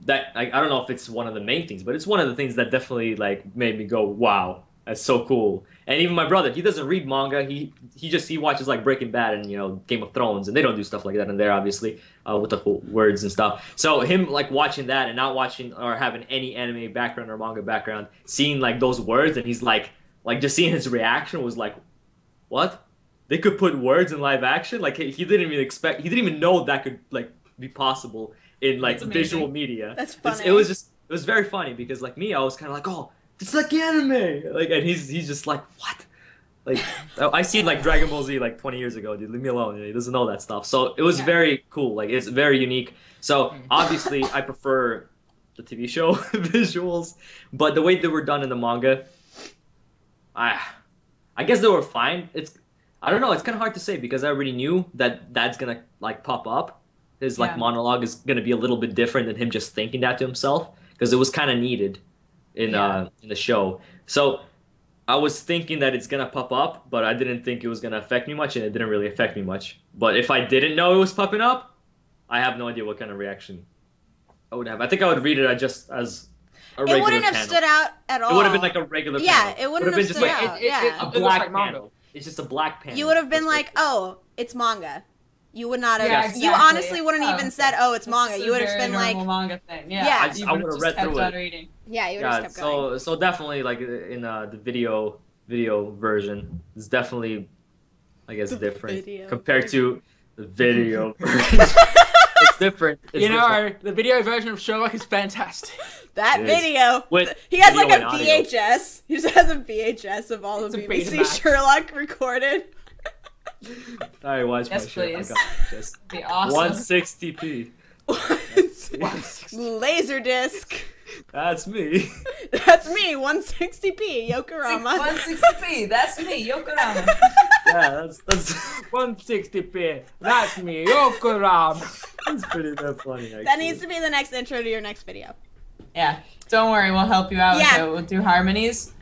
that I don't know if it's one of the main things, but it's one of the things that definitely like made me go, wow, that's so cool. And even my brother, he doesn't read manga. He watches like Breaking Bad and Game of Thrones, and they don't do stuff like that in there, obviously, with the whole words and stuff. So him like watching that and not watching or having any anime background or manga background, seeing like those words, and he's like just seeing his reaction was like, what? They could put words in live action? Like he didn't even know that could like be possible in like That's amazing. visual media. That's funny. It was very funny because like me, I was kind of like, oh, it's like anime. Like, and he's just like, what? Like I seen like Dragon Ball Z like 20 years ago, dude. Leave me alone. He doesn't know that stuff. So it was very cool. Like it's very unique. So obviously I prefer the TV show visuals, but the way they were done in the manga, I guess they were fine. I don't know. It's kind of hard to say because I already knew that that's gonna like pop up. His like monologue is gonna be a little bit different than him just thinking that to himself because it was kind of needed in the show. So I was thinking that it's gonna pop up, but I didn't think it was gonna affect me much, and it didn't really affect me much. But if I didn't know it was popping up, I have no idea what kind of reaction I would have. I think I would read it just as a regular It wouldn't have panel. stood out at all. It would have been like a regular Yeah, panel. it wouldn't have been stood just like out. Yeah. a looks black like manga. panel. It's just a black panel. You would have been That's like, oh, it's manga. You would not have. Yeah, You exactly. honestly wouldn't even said, oh, it's manga. This is You would a have very been like, normal manga thing. Yeah. Yeah, I would've just read kept through on it. reading. yeah, you would have just kept going. so definitely like in the video version, it's definitely, I guess, different video compared to the video version. It's different. It's You know, different. the video version of Sherlock is fantastic. That It is. video. With He has like video a and audio. VHS. He just has a VHS of all of It's a BBC Betamax. Sherlock recorded. I watch Yes, my shit. I please. got just Be awesome. 160p. Laserdisc. That's me. That's me, 160p, Yokorama. 160p. That's me, Yokorama. Yeah, that's 160p. That's me, Yokorama. that's pretty damn funny. Actually. That needs to be the next intro to your next video. Yeah. Don't worry, we'll help you out Yeah. with it. We'll do harmonies.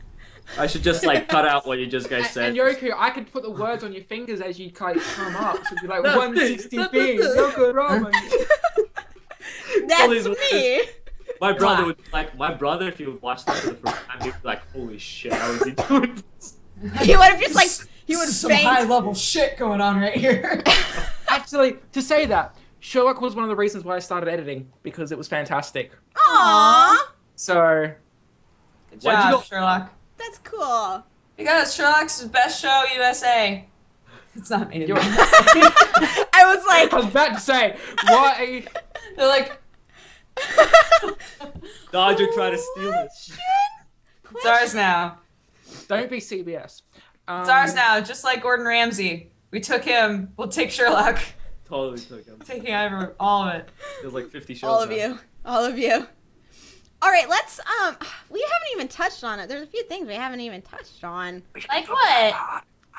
I should just like cut out what you just guys said. And Yoku, I could put the words on your fingers as you like come up. So it'd be like No, 160p, Yokorama. That's Please, me. My brother would if he would watch that for the first time, he'd be like, "Holy shit, how is he doing this?" He would have just like, he would Some high faint. level shit going on right here. Actually, to say that, Sherlock was one of the reasons why I started editing because it was fantastic. Aww. So Good Why'd you job, go- Sherlock. That's cool. Because Sherlock's the best show USA. It's not made in You're- USA. I was like, I was about to say, why? They're like, Dodger tried to steal it. it's ours now. Don't be CBS. It's ours now, just like Gordon Ramsay. We took him. We'll take Sherlock. Totally took him. Taking over all of it. There's like 50 shows. all of now. you. All of you. All right, let's, we haven't even touched on it. There's a few things we haven't even touched on. Like what?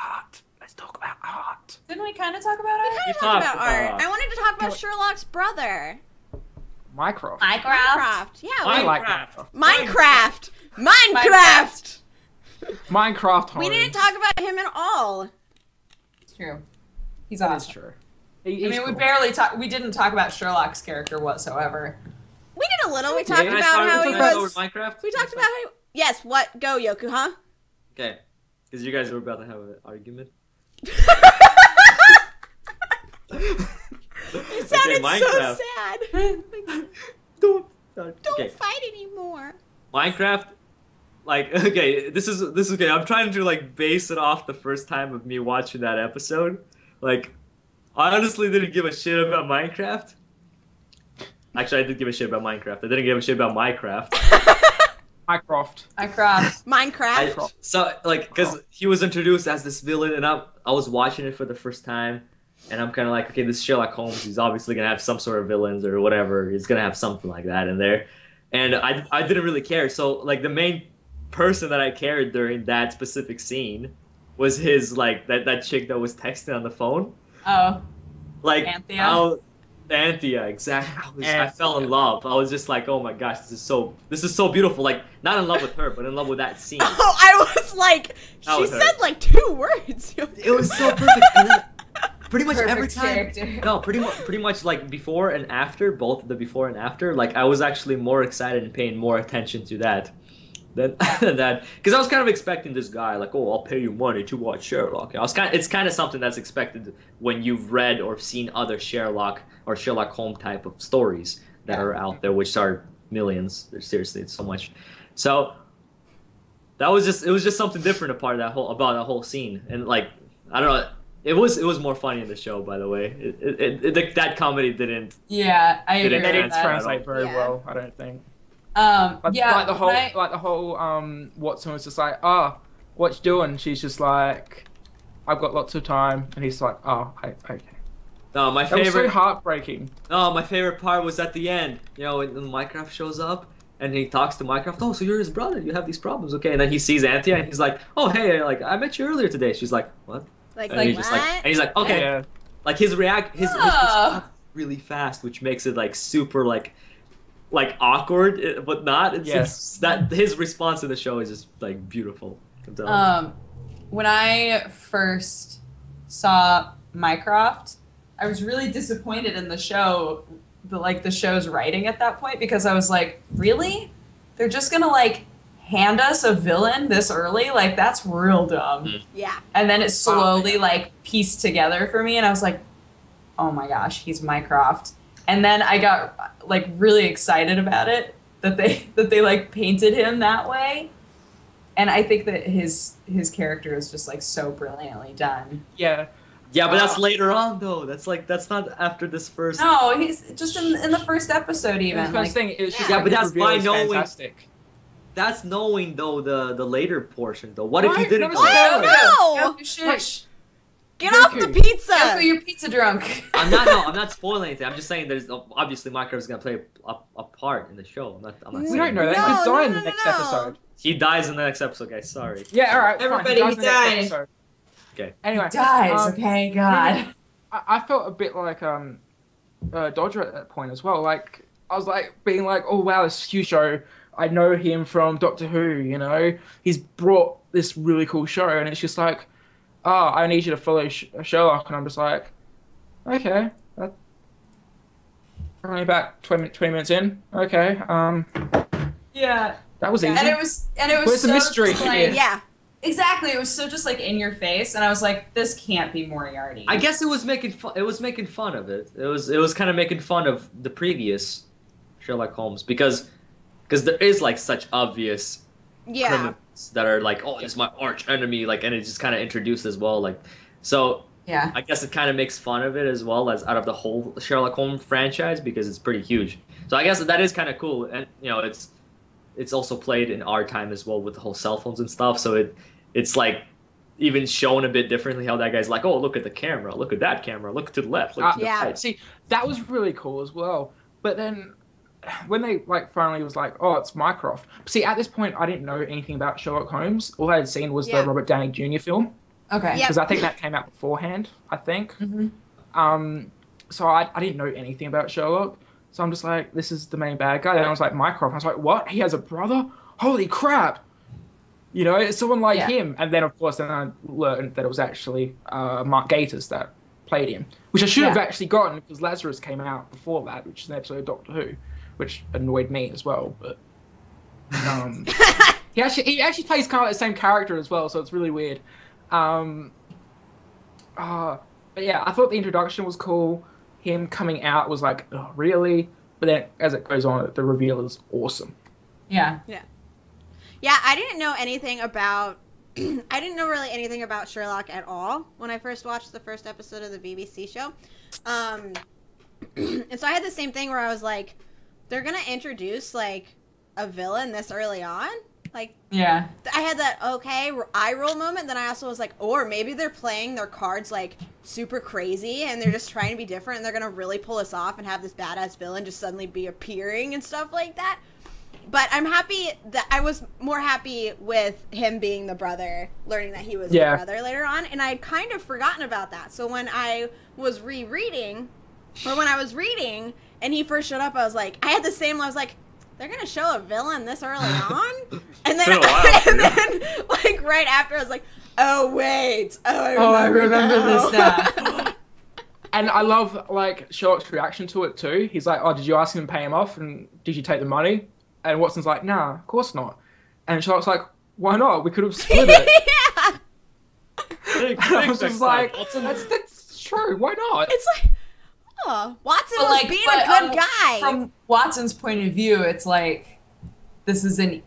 Art. Let's talk about art. Didn't we kind of talk about it? I You talked talked about art. about- I wanted to talk about Sherlock's brother. Minecraft. Minecraft. Yeah, I we- like Minecraft. Minecraft. Minecraft. We didn't talk about him at all. It's true. He's That is awesome. true. I mean, we didn't talk about Sherlock's character whatsoever. We did a little. We talked Can I about start how he with was. Minecraft? We talked about how. Yes. What? Go, Yoku. Huh? Okay, because you guys were about to have an argument. You sounded so sad. Don't Don't fight anymore. Minecraft, like, okay, this is okay. I'm trying to like base it off the first time of me watching that episode. Like, I honestly didn't give a shit about Minecraft. Actually, I did give a shit about Minecraft. I didn't give a shit about Minecraft. Minecraft. So, like, because he was introduced as this villain, and I was watching it for the first time, and I'm kind of like, okay, this is Sherlock Holmes. He's obviously gonna have some sort of villains or whatever. He's gonna have something like that in there, and I didn't really care. So, like, the main person that I cared during that specific scene was his that chick that was texting on the phone. Oh. Like, Anthea? Anthea, exactly. I fell in love. I was just like, oh my gosh, this is so beautiful. Like, not in love with her, but in love with that scene. Oh, I was like, she said like 2 words. It was so perfect. And then, pretty much Perfect every time. character. No, pretty much like before and after, both the before and after. Like, I was actually more excited and paying more attention to that than that, because I was kind of expecting this guy like, oh, I'll pay you money to watch Sherlock. It's kind of something that's expected when you've read or seen other Sherlock or Sherlock Holmes type of stories that are out there, which are millions. Seriously, it's so much. So it was just something different about that whole scene, and like, I don't know. It was more funny in the show, by the way. That comedy didn't. Yeah, I agree. They didn't with that. translate very well, I don't think. Yeah, like the whole Watson was just like, what you doing? She's just like, I've got lots of time, and he's like, okay. No, my That was favorite. so heartbreaking. No, my favorite part was at the end. You know, when Minecraft shows up and he talks to Minecraft. Oh, so you're his brother. You have these problems, okay? And then he sees Anthea and he's like, oh, hey, like, I met you earlier today. She's like, what? Like, and he's just like, and he's like, okay. Yeah. Like, his response really fast, which makes it like super like awkward, but not. It's that his response to the show is just like beautiful. When I first saw Minecraft, I was really disappointed in the show, the show's writing at that point, because I was like, really? They're just gonna like hand us a villain this early? Like, that's real dumb. Yeah. And then it slowly like pieced together for me, and I was like, oh my gosh, he's Minecraft. And then I got like really excited about it that they like painted him that way. And I think that his character is just like so brilliantly done. Yeah. Yeah, but that's later on though. That's not after this first. No, he's just in the first episode even. The first thing is but that's by knowing. Fantastic. That's knowing though the later portion though. What if you didn't? No! Shush. Get off the pizza! Goku, you're pizza drunk. I'm not spoiling anything. I'm just saying there's obviously Minecraft's gonna play a part in the show. I'm not We don't know that. He could die in the next episode. He dies in the next episode, guys. Sorry. Yeah, alright. Everybody, he dies. Okay. Anyway. He dies, okay, God. I felt a bit like Dodger at that point as well. Like, I was like being like, oh wow, this huge show. I know him from Doctor Who, you know? He's brought this really cool show, and it's just like, oh, I need you to follow Sherlock, and I'm just like, okay, only about 20 minutes in, okay, Yeah. that was easy. And it was Where's so the mystery? just, like, Yeah. Exactly. It was so just like in your face, and I was like, this can't be Moriarty. I guess it was making fun. It was making fun of it. It was kind of making fun of the previous Sherlock Holmes because there is like such obvious criminals that are like, oh, it's my arch enemy, like, and it's just kind of introduced as well, like, so Yeah. I guess it kind of makes fun of it as well as out of the whole Sherlock Holmes franchise because it's pretty huge. So I guess that is kind of cool, and you know, it's also played in our time as well with the whole cell phones and stuff. So it's like even shown a bit differently how that guy's like, oh, look at the camera, look at that camera, look to the left, look to the right. See, that was really cool as well. But then when they like finally was like, oh, it's Mycroft. See, at this point, I didn't know anything about Sherlock Holmes. All I had seen was the Robert Downey Jr. film. Okay. Because I think that came out beforehand, I think. Mm-hmm. So I didn't know anything about Sherlock. So I'm just like, this is the main bad guy. And I was like, Mycroft. I was like, what? He has a brother? Holy crap. You know, it's someone like him. And then, of course, then I learned that it was actually Mark Gatiss that played him. Which I should have actually gotten because Lazarus came out before that, which is an episode of Doctor Who. which annoyed me as well. But he actually plays kind of like the same character as well, so it's really weird. But yeah, I thought the introduction was cool. Him coming out was like, oh, really? But then as it goes on, the reveal is awesome. Yeah. Yeah, I didn't know anything about I didn't know really anything about Sherlock at all when I first watched the first episode of the BBC show. And so I had the same thing where I was like, they're going to introduce, like, a villain this early on? Like, Yeah. I had that, okay, eye roll moment. Then I also was like, or maybe they're playing their cards, like, super crazy, and they're just trying to be different, and they're going to really pull us off and have this badass villain just suddenly be appearing and stuff like that. But I'm happy that I was more happy with him being the brother, learning that he was the brother later on, and I had kind of forgotten about that. So when I was reading, and he first showed up, I was like, I had the same, I was like, they're going to show a villain this early on? And then, like, right after, I was like, oh, wait. I remember this now. And I love, like, Sherlock's reaction to it, too. He's like, oh, did you ask him to pay him off? And did you take the money? And Watson's like, nah, of course not. And Sherlock's like, why not? We could have split it. I was just like, that's true. Why not? It's like, oh, Watson was being a good guy. From Watson's point of view, it's like, this is an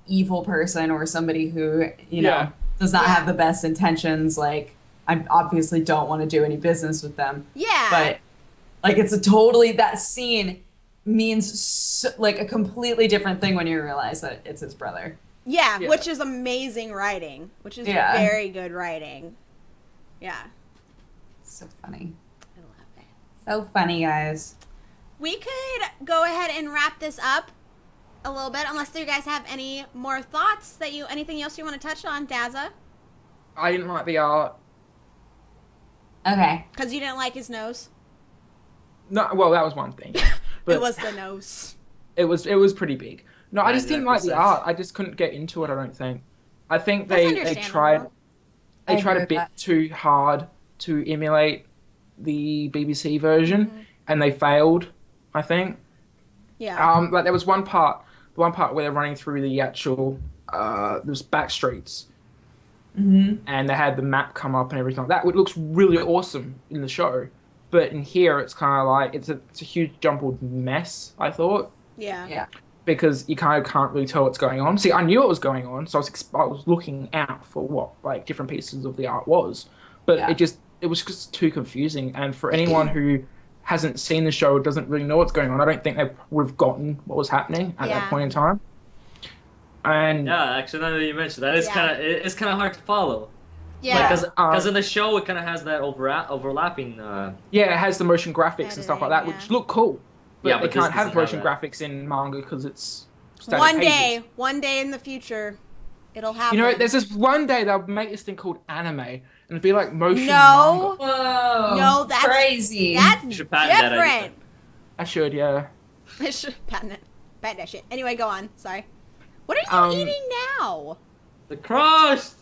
evil person or somebody who, you know, does not have the best intentions. Like, I obviously don't want to do any business with them. Yeah. But, like, it's a totally, that scene means like a completely different thing when you realize that it's his brother. Yeah, which is amazing writing. Which is very good writing. Yeah. So funny. I love it. So funny, guys. We could go ahead and wrap this up a little bit, unless you guys have any more thoughts anything else you want to touch on, Dazza? I didn't like the art. Okay. Because you didn't like his nose? No, well, that was one thing. But it was the nose. It was pretty big. No, I just didn't like the art. I just couldn't get into it, I don't think. I think they tried a bit too hard to emulate the BBC version, and they failed, I think. Yeah. Like there was one part where they're running through the actual those back streets. And they had the map come up and everything like that, which looks really awesome in the show. But in here, it's kind of like, it's a huge jumbled mess, I thought. Yeah. Because you kind of can't really tell what's going on. See, I knew what was going on, so I was looking out for what, like, different pieces of the art was. But it was just too confusing. And for anyone who hasn't seen the show, doesn't really know what's going on, I don't think they would have gotten what was happening at that point in time. And yeah, actually, now that you mentioned that, it's kind of hard to follow. Yeah, because in the show it kind of has that overlapping. Yeah, it has the motion graphics and stuff like that, which look cool. But they can't have motion graphics in manga because it's one day in the future, it'll happen. You know, there's this one day they'll make this thing called anime, and it'll be like motion manga. Whoa! No, that's crazy. That's you should patent different. I should, yeah. I should patent it. Patent that shit. Anyway, go on. Sorry. What are you eating now? The crust.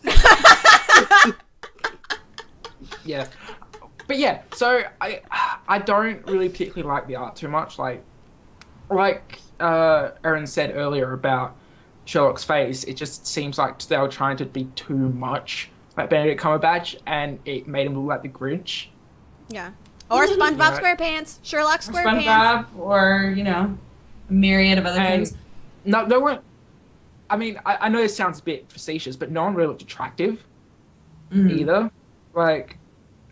Yeah, but yeah. So I don't really particularly like the art too much. Like Erin said earlier about Sherlock's face, it just seems like they were trying to be too much like Benedict Cumberbatch, and it made him look like the Grinch. Yeah. Or SpongeBob SquarePants, Sherlock SquarePants, SpongeBob, or a myriad of other things. No one. I mean, I know this sounds a bit facetious, but no one really looked attractive either. Like,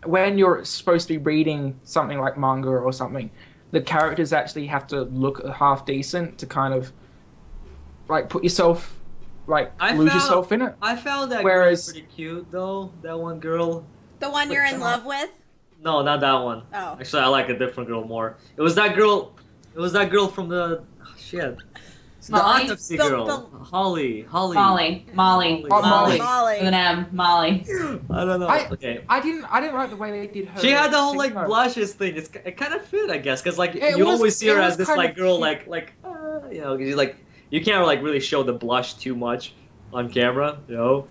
when you're supposed to be reading something like manga or something, the characters actually have to look half decent to kind of, like, put yourself, like, lose yourself in it. I found that girl pretty cute, though. That one girl. The one you're in love with? No, not that one. Oh. Actually, I like a different girl more. It was that girl from the... Oh, shit. The autopsy girl. Molly. With an M. Molly. I don't know. I didn't like the way they did her. She had the whole like blushes thing. It kind of fit, I guess, because like you always see her as this like girl, like you can't like really show the blush too much on camera,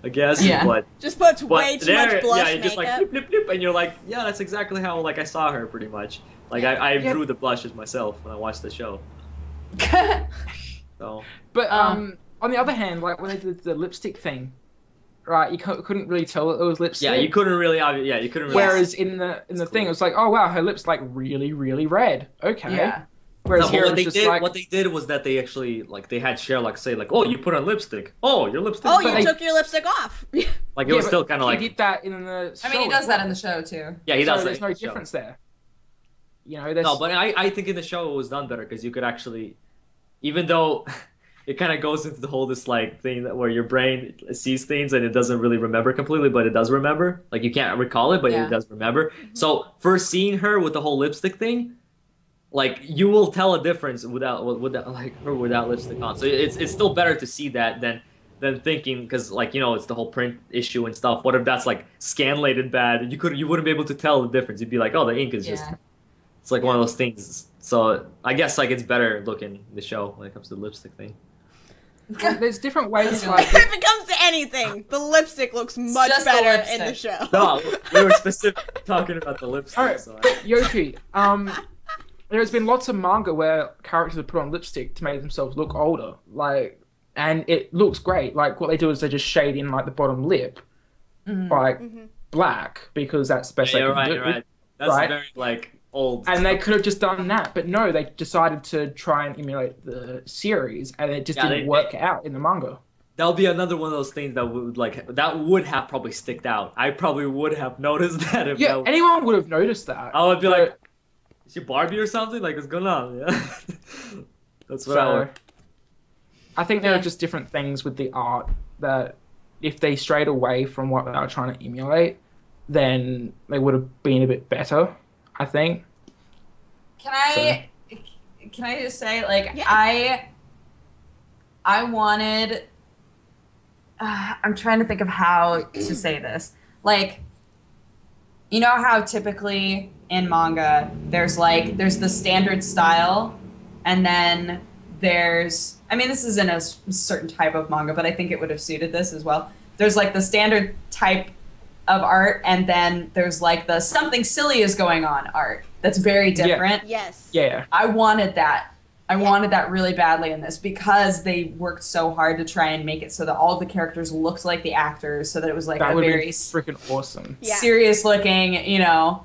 I guess. Yeah. But just puts way too much blush yeah, you just like bloop, bloop, bloop, and you're like, yeah, that's exactly how like I saw her pretty much. Like I drew the blushes myself when I watched the show. So, But on the other hand, like when they did the lipstick thing, right? You couldn't really tell it was lipstick. yeah, you couldn't really. Yeah, you couldn't really. Whereas in the thing, it was like, oh wow, her lips like really, really red. Okay. Yeah. Whereas No, here but it was just like, what they did was that they actually like they had Sherlock say like, "Oh, you put on lipstick. Oh, your lipstick." Oh, is you red." took your lipstick off. Like it was but still kind of like. he did that in the. I mean, he show does as that well. in the show too. Yeah, he does. So that there's in no the show. difference there. You know, there's No, but I think in the show it was done better because you could actually, even though it kind of goes into the whole this like thing that where your brain sees things and it doesn't really remember completely, but it does remember. Like you can't recall it, but Yeah. it does remember. So first seeing her with the whole lipstick thing, like you will tell a difference without like her without lipstick on. So it's still better to see that than thinking because like you know it's the whole print issue and stuff. What if that's like scanlated bad? You wouldn't be able to tell the difference. You'd be like, oh, the ink is just. Yeah. It's like one of those things. So I guess like it's better looking the show when it comes to the lipstick thing. there's different ways. Like If it comes to anything, the lipstick looks much just the better in the lipstick. show. No, we were specifically talking about the lipstick. Alright, So Yoshi, there's been lots of manga where characters have put on lipstick to make themselves look older, like, and it looks great. Like what they do is they just shade in like the bottom lip, like black because that's the best yeah, they you're can right. do. You're right. That's Right. very like old. And they could have just done that, but no, they decided to try and emulate the series, and it just Yeah, didn't work out in the manga. That'll be another one of those things that would have probably sticked out. I probably would have noticed that if Yeah, that, anyone would have noticed that. I would be but- like, is she Barbie or something? Like what's going on? Yeah. That's what I So, would. I think there Yeah. are just different things with the art that if they strayed away from what they were trying to emulate, then they would have been a bit better, I think. Can I just say like Yeah. I wanted I'm trying to think of how to say this. Like you know how typically in manga there's the standard style and then there's I mean this is in a certain type of manga but I think it would have suited this as well. There's like the standard type of art and then there's like the something silly is going on art that's very different. Yes. Yeah. I wanted that. I wanted that really badly in this because they worked so hard to try and make it so that all the characters looked like the actors, so that it was like That a would very be freaking awesome. Yeah. serious looking, you know,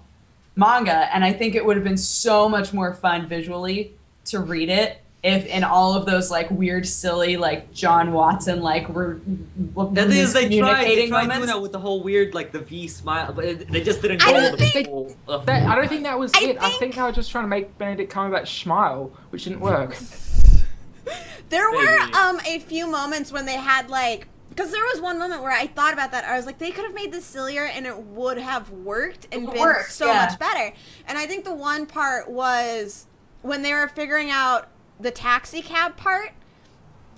manga. And I think it would have been so much more fun visually to read it if in all of those like weird, silly, like John Watson, like The thing is, they tried doing moments. that with the whole weird, like the V smile, but they just didn't I go don't with the think- whole. I don't think that was I it. I think- think they were just trying to make Benedict Cumberbatch smile, which didn't work. There were Maybe. a few moments when they had like because there was one moment where I thought about that. I was like, they could have made this sillier and it would have worked and It been worked, so yeah. much better. And I think the one part was when they were figuring out the taxi cab part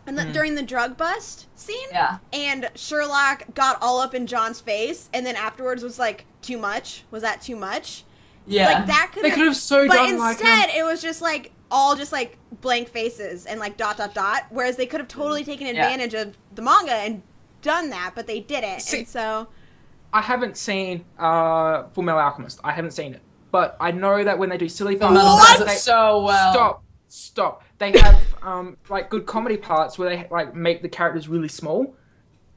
and during the drug bust scene. Yeah. And Sherlock got all up in John's face and then afterwards was like, too much? Was that too much? Yeah. Like that could They could have so but done like instead it was just like all just like blank faces and like ... whereas they could have totally taken advantage of the manga and done that but they didn't. See- And so I haven't seen Full Metal Alchemist. I haven't seen it, but I know that when they do silly Full parts, Metal What? does it so well. Stop. They have like good comedy parts where they like make the characters really small.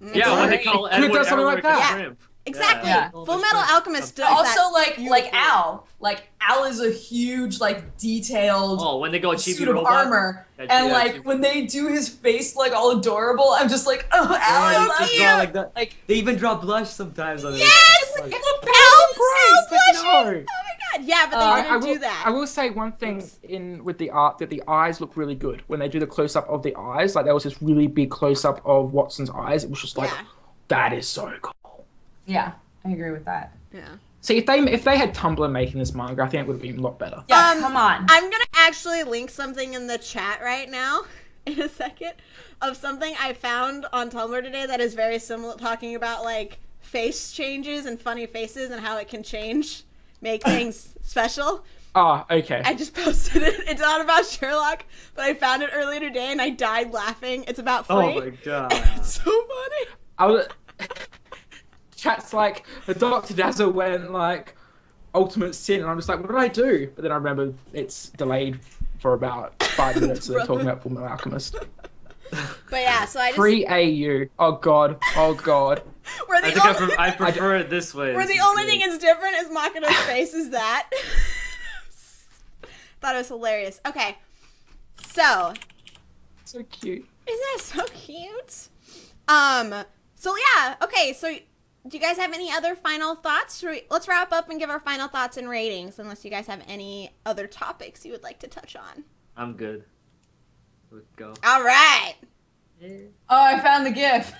Yeah, what they Right. call Could've Edward done something like that. Shrimp. exactly. Yeah. Full Metal Alchemist does Also, that like beautifully. Al. Like Al is a huge, like detailed Oh, when they go suit chibi of robot. armor, Yeah, and yeah, like chibi- when they do his face like all adorable, I'm just like, oh, Al, I Yeah, love they you. draw like that. Like, They even draw blush sometimes on it. Yes! Like, Al blushing! No. Oh my god. Yeah, but they I didn't I will, do that. I will say one thing with the art that the eyes look really good when they do the close up of the eyes. Like there was this really big close up of Watson's eyes. It was just like, Yeah. that is so cool. yeah, I agree with that. Yeah. See, if they had Tumblr making this manga, I think it would have been a lot better. Yeah, come on. I'm gonna actually link something in the chat right now in a second of something I found on Tumblr today that is very similar, talking about like face changes and funny faces and how it can make things special. Ah, okay. I just posted it. It's not about Sherlock, but I found it earlier today and I died laughing. It's about oh Free. my god. It's so funny. I was. Chat's like the Dr. Dazzle went like Ultimate Sin, and I'm just like, what did I do? But then I remember it's delayed for about 5 minutes of talking about Fullmetal Alchemist. But yeah, so I just... Free AU. Oh god. Oh god. I prefer it this way. Where the only thing is different is Makoto's face is that. Thought it was hilarious. Okay. So. So cute. Isn't that so cute? So yeah, okay, so do you guys have any other final thoughts? Let's wrap up and give our final thoughts and ratings, unless you guys have any other topics you would like to touch on. I'm good. Let's go. All right. Oh, I found the GIF.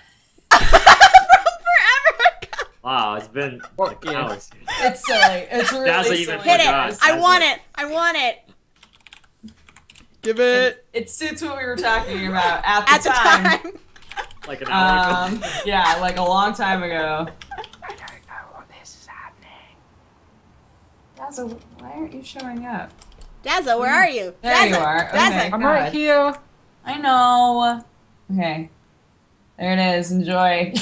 From forever ago. Wow, it's been like hours. It's silly. It's really silly. Hit it. I want it. I want it. Give it. It suits what we were talking about at the time. Like an hour ago. Yeah, like a long time ago. I don't know what this is happening. Dazzle, why aren't you showing up? Dazzle, where are you? There you are. Dazzle. Okay, I'm God. right here. I know. Okay. There it is. Enjoy.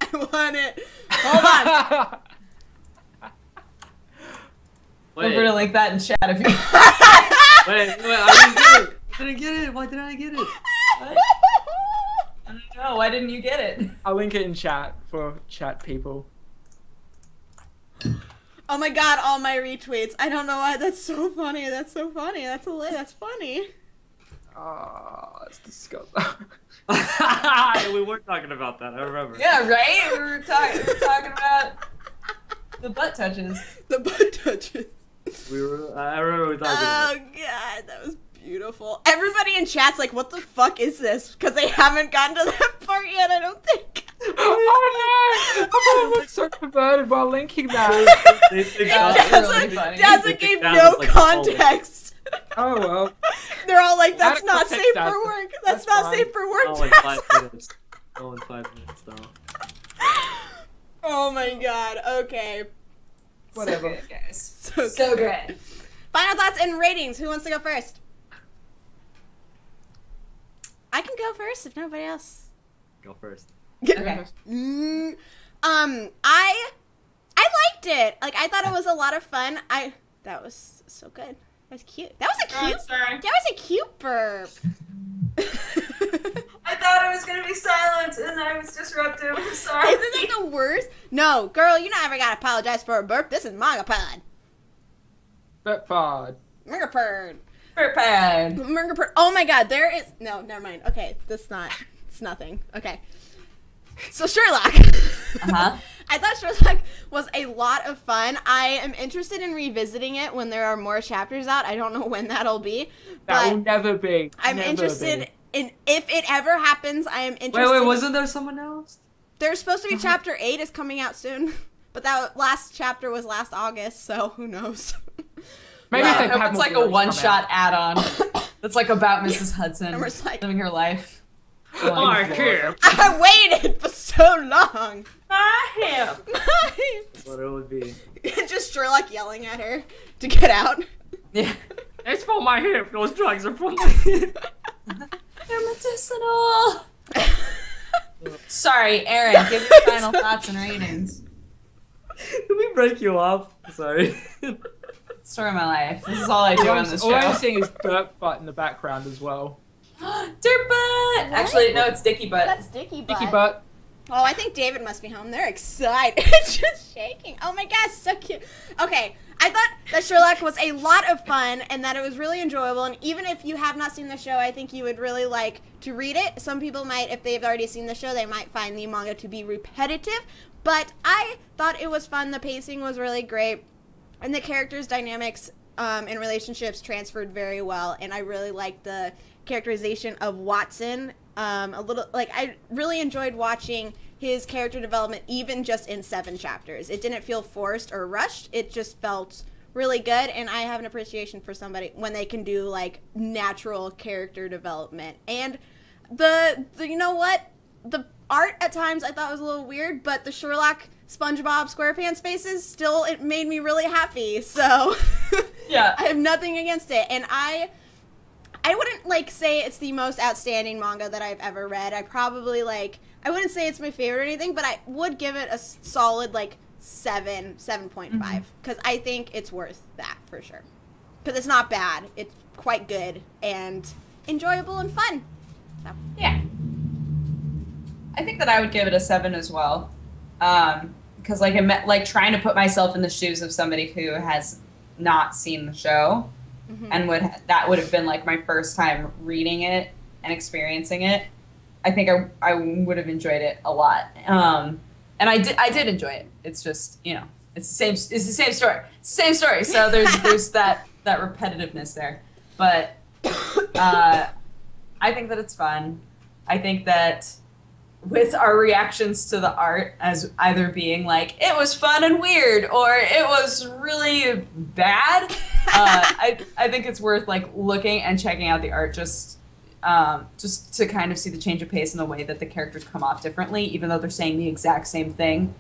I want it. Hold on. Feel free to link that in chat if you. Wait, I didn't get it. Why didn't I get it? What? I don't know. Why didn't you get it? I'll link it in chat for chat people. Oh my god, all my retweets. I don't know why. That's so funny. That's so funny. That's funny. Oh, that's disgusting. We were talking about that. I remember. Yeah, right. We were talking about the butt touches. The butt touches. I remember we talking about. Oh god, that was beautiful. Everybody in chat's like, what the fuck is this? Because they haven't gotten to that part yet, I don't think. Oh no! I'm gonna look so perverted while linking that. They think That's really funny. Dazzle gave no context. Oh well. They're all like, that's Add not context, safe for Dazzle. work. That's That's not fine. safe for work, Oh, in Dazzle. 5 minutes. Oh, in 5 minutes though. Oh my god, okay. Whatever, guys. So good. Final thoughts and ratings. Who wants to go first? I can go first if nobody else. Go first. Okay. I liked it. Like, I thought it was a lot of fun. That was so good. That was cute. That was a cute. Sorry. That was a cute burp. I thought it was gonna be silent, and I was disruptive. I'm sorry. Isn't that the worst? No, girl, you never gotta apologize for a burp. This is MangaPod. Burpod. MangaPod. Prepared. MangaPod. Oh my god, there is. No, never mind. Okay, it's nothing. Okay. So Sherlock. Uh-huh. I thought Sherlock was a lot of fun. I am interested in revisiting it when there are more chapters out. I don't know when that'll be. That will But never be. I'm Never interested be. in if it ever happens. I am interested. Wait, wasn't there someone else? There's supposed to be chapter 8 is coming out soon, but that last chapter was last August, so who knows? Maybe Yeah, if they've I hope had it's more like a words come one-shot out. add-on. That's like about Mrs. Hudson And we're just like- living her life. I can't. I waited for so long. My hip. What it would be. Just Sherlock yelling at her to get out. Yeah. It's for my hip. Those drugs are for my hip. They're medicinal. Sorry, Aaron, give your final thoughts and ratings. Did we break you off? Sorry. Story of my life. This is all I do on this All I'm show. seeing is Burp Butt in the background as well. Dirt butt! Actually, no, it's Dicky butt. That's Dicky Butt. Dicky Butt. Oh, I think David must be home. They're excited. It's just shaking. Oh my gosh, so cute. Okay, I thought that Sherlock was a lot of fun and that it was really enjoyable. And even if you have not seen the show, I think you would really like to read it. Some people might, if they've already seen the show, they might find the manga to be repetitive. But I thought it was fun. The pacing was really great. And the characters' dynamics and relationships transferred very well. And I really liked the characterization of Watson. I really enjoyed watching his character development even just in 7 chapters. It didn't feel forced or rushed. It just felt really good, and I have an appreciation for somebody when they can do like natural character development. And the you know what? The art at times I thought was a little weird, but the Sherlock SpongeBob SquarePants faces still, it made me really happy. So Yeah. I have nothing against it. And I wouldn't like say it's the most outstanding manga that I've ever read. I wouldn't say it's my favorite or anything, but I would give it a solid like 7.5 because I think it's worth that for sure. but it's not bad. It's quite good and enjoyable and fun. So. Yeah. I think that I would give it a 7 as well. Because like trying to put myself in the shoes of somebody who has not seen the show, and that would have been like my first time reading it and experiencing it. I think I would have enjoyed it a lot. And I did enjoy it. It's just, it's the same story. It's the same story. So there's that repetitiveness there. But I think that it's fun. I think that with our reactions to the art as either being like, it was fun and weird, or it was really bad, I think it's worth like looking and checking out the art just to kind of see the change of pace and the way that the characters come off differently, even though they're saying the exact same thing.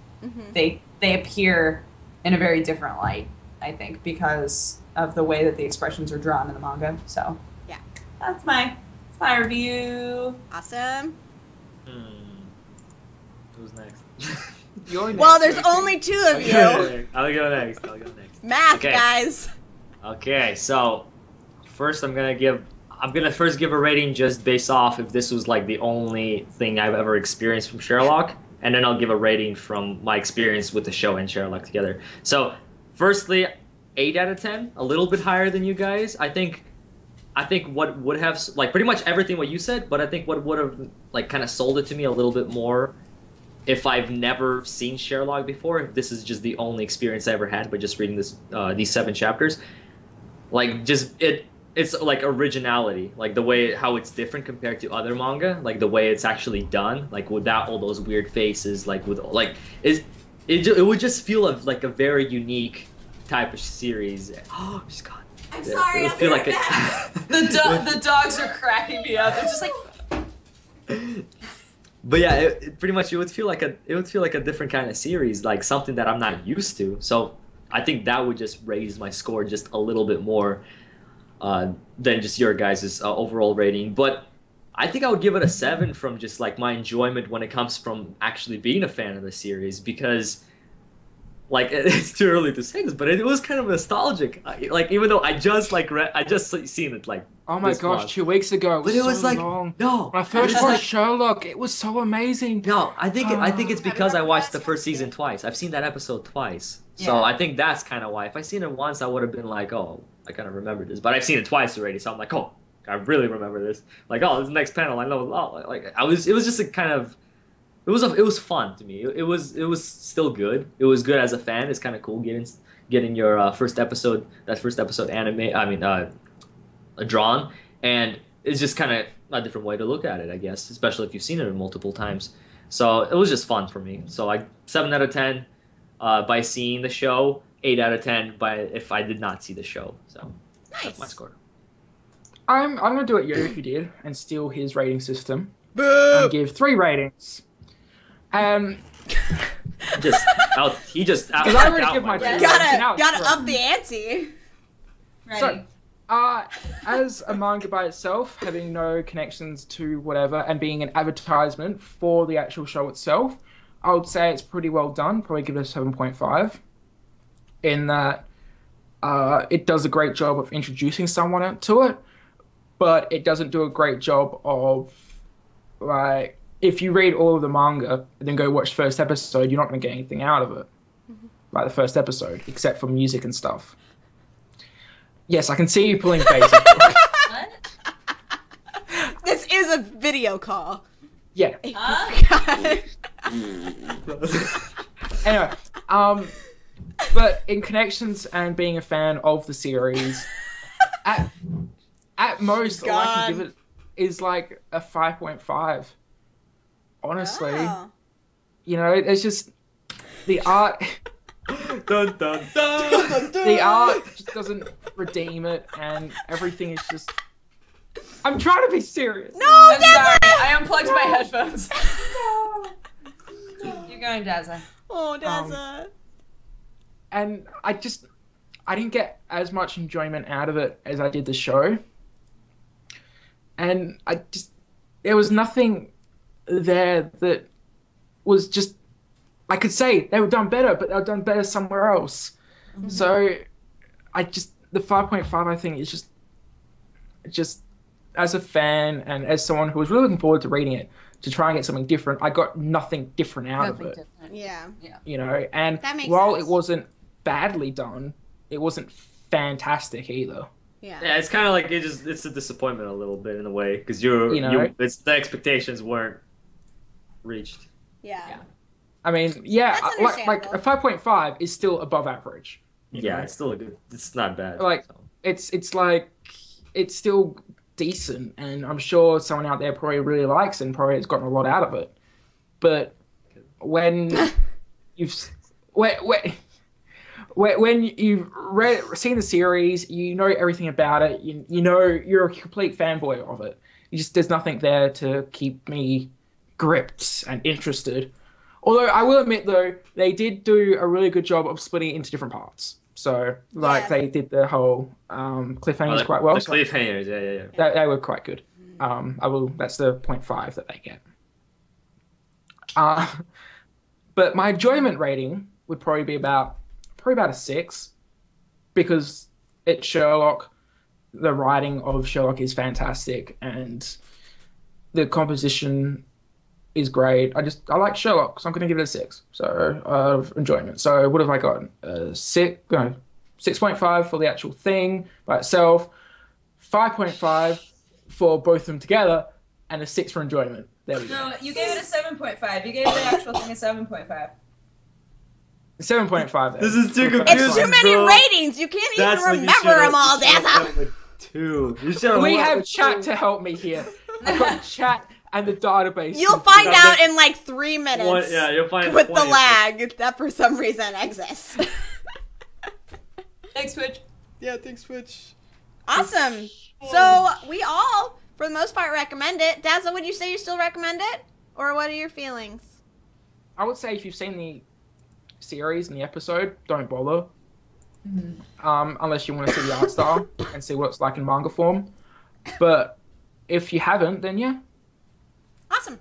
They appear in a very different light, I think, because of the way that the expressions are drawn in the manga. So yeah, that's my review. Awesome. Who's next? You're next, Well, there's Jason. only 2 of you. I'll go next. Math, Okay. guys. Okay, so first I'm gonna first give a rating just based off if this was like the only thing I've ever experienced from Sherlock, and then I'll give a rating from my experience with the show and Sherlock together. So, firstly, 8 out of 10, a little bit higher than you guys. I think what would have, like, pretty much everything what you said, but I think what would have like kind of sold it to me a little bit more if I've never seen Sherlock before, if this is just the only experience I ever had by just reading these 7 chapters, like it's like originality, like the way how it's different compared to other manga, like the way it's actually done, like without all those weird faces, like with like it would just feel like a very unique type of series. Oh, she's gone. I'm sorry. It would feel like The dogs are cracking me up. They're just like. But yeah, it pretty much it would feel like a different kind of series, like something that I'm not used to. So I think that would just raise my score just a little bit more than just your guys' overall rating. But I think I would give it a 7 from just like my enjoyment when it comes from actually being a fan of the series, because like it's too early to say this, but it was kind of nostalgic. Like even though I just seen it like. Oh my gosh, month. 2 weeks ago. But it was so like long. no. When I first it's watched like, Sherlock, it was so amazing. no, I think it's because I watched the first season twice. I've seen that episode twice, so Yeah. I think that's kind of why. If I seen it once, I would have been like, oh, I kind of remember this. But I've seen it twice already, so I'm like, oh, I really remember this. Like, oh, this next panel, I know. Oh, like it was just a kind of. It was fun to me. It was still good. It was good as a fan. It's kind of cool getting your first episode drawn, and it's just kind of a different way to look at it, I guess, especially if you've seen it multiple times. So it was just fun for me. So 7 out of 10 by seeing the show, 8 out of 10 if I did not see the show. So that's my Nice. score. I'm gonna do what Yoshi did and steal his rating system Boo! and give 3 ratings. He just Because I already give my Yes. Gotta up the ante. Ready. So, as a manga by itself, having no connections to whatever, and being an advertisement for the actual show itself, I would say it's pretty well done. Probably give it a 7.5. In that, it does a great job of introducing someone to it, but it doesn't do a great job of, like, if you read all of the manga and then go watch the first episode, you're not going to get anything out of it. Like the first episode, except for music and stuff. Yes, I can see you pulling faces. What? This is a video call. Yeah. Huh? Anyway, but in connections and being a fan of the series, at most, all I can give it is like a 5.5. Honestly, Oh. It's just the art. Dun, dun, dun. The art just doesn't redeem it, and everything is just. I'm trying to be serious. No, I'm Dazza! sorry. I unplugged my headphones. You're going, Dazza. Oh, Dazza. And I didn't get as much enjoyment out of it as I did the show. And there was nothing there that was just, I could say they were done better, but they were done better somewhere else. So the 5.5, I think, is just as a fan and as someone who was really looking forward to reading it, to try and get something different, I got nothing different out of it. Yeah. You know, and That makes while sense. it wasn't badly done, it wasn't fantastic either. Yeah. Yeah, it's kind of like it's a disappointment a little bit in a way because it's the expectations weren't reached. Yeah. I mean, yeah, That's like a 5.5 is still above average. Yeah, know? it's still it's not bad. Like so. it's still decent, and I'm sure someone out there probably really likes it and probably has gotten a lot out of it. But when you've when you've seen the series, you know everything about it. You know you're a complete fanboy of it. There's nothing there to keep me gripped and interested. Although I will admit, though, they did do a really good job of splitting it into different parts. So, they did the whole cliffhangers quite well. The cliffhangers, yeah. They were quite good. That's the 0.5 that they get. But my enjoyment rating would probably be about a 6, because it's Sherlock. The writing of Sherlock is fantastic, and the composition is great. I like Sherlock, so I'm going to give it a 6. So of enjoyment. So what have I got? 6.5 for the actual thing by itself, 5.5 for both of them together, and a 6 for enjoyment. There we go. No, you gave it a 7.5. You gave the actual thing a 7.5. 7.5. This is too confusing. It's too many ratings. You can't even remember them all, Daza. We have chat to help me here. I've got chat and the database. You'll find out in like 3 minutes. You'll find with the lag that for some reason exists. Thanks, Twitch. Yeah, thanks, Twitch. Awesome. So we all, for the most part, recommend it. Dazzle, would you say you still recommend it, or what are your feelings? I would say if you've seen the series and the episode, don't bother. Unless you want to see the art style and see what it's like in manga form. But if you haven't, then yeah. Awesome.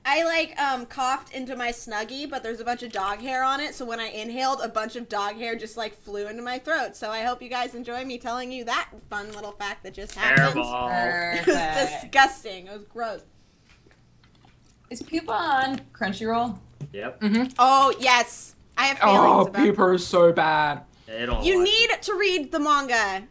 I coughed into my Snuggie, but there's a bunch of dog hair on it, so when I inhaled, a bunch of dog hair just flew into my throat. So I hope you guys enjoy me telling you that fun little fact that just happened. It was disgusting. It was gross. Is Pupa on Crunchyroll? Yep. Oh yes, I have feelings about Pupa is so bad. You need to read the manga.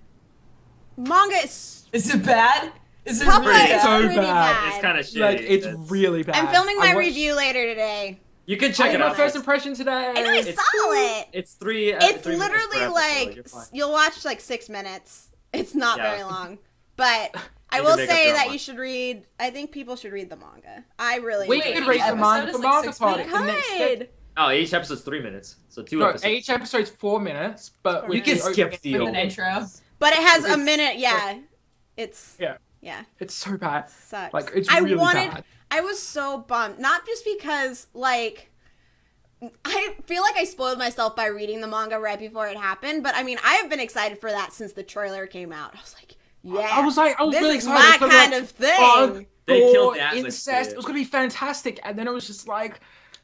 Manga is... Is it bad? Is it Pupa really is bad? pretty bad. It's kind of shitty. Like, it's really bad. I'm filming my review later today. You can check it my out. first impression today. I know, I saw it. It's 3. It's 3 minutes per literally episode. you'll watch 6 minutes. It's not very long, but I You will can make up say your that own you should read. I think people should read the manga. I really. We enjoyed could it. read the episode manga is for like MangaPod. 6 minutes. It's the next step. Good. Oh, each episode's 3 minutes, so 2 No, episodes. each episode's 4 minutes, but You You can skip the With an intro. But it has a minute. Yeah, it's. Yeah. It's so bad. Sucks. Like, it's really bad. I was so bummed. Not just because, I feel like I spoiled myself by reading the manga right before it happened, but I mean, I have been excited for that since the trailer came out. I was like, yeah. I was this really is excited. my kind of thing. Fun, They gore, killed the atmosphere. incest. It was going to be fantastic. And then it was just like,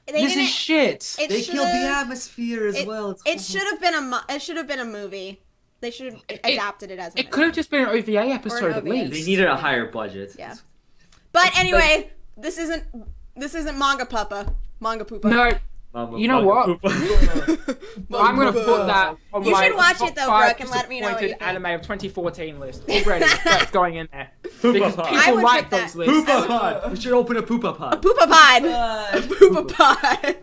They this didn't- is shit. It They killed the should've- atmosphere as well. It should have been it should have been a movie. They should have adapted it as a movie. It could have just been an OVA episode at OVA. least. They needed a higher budget. Yeah. But anyway, this isn't manga papa. Manga poopa. No, Mama, you know Manga what? Poopa. I'm going to put that on You my should watch top it though, 5 Brooke, and let me know what you disappointed think. anime of 2014 list already. That's going in there. Poopa Because pod. I people would like check those that. lists. Poopa pod. We should open a Poopa pod. Poopa pod. Uh, Poopa pod.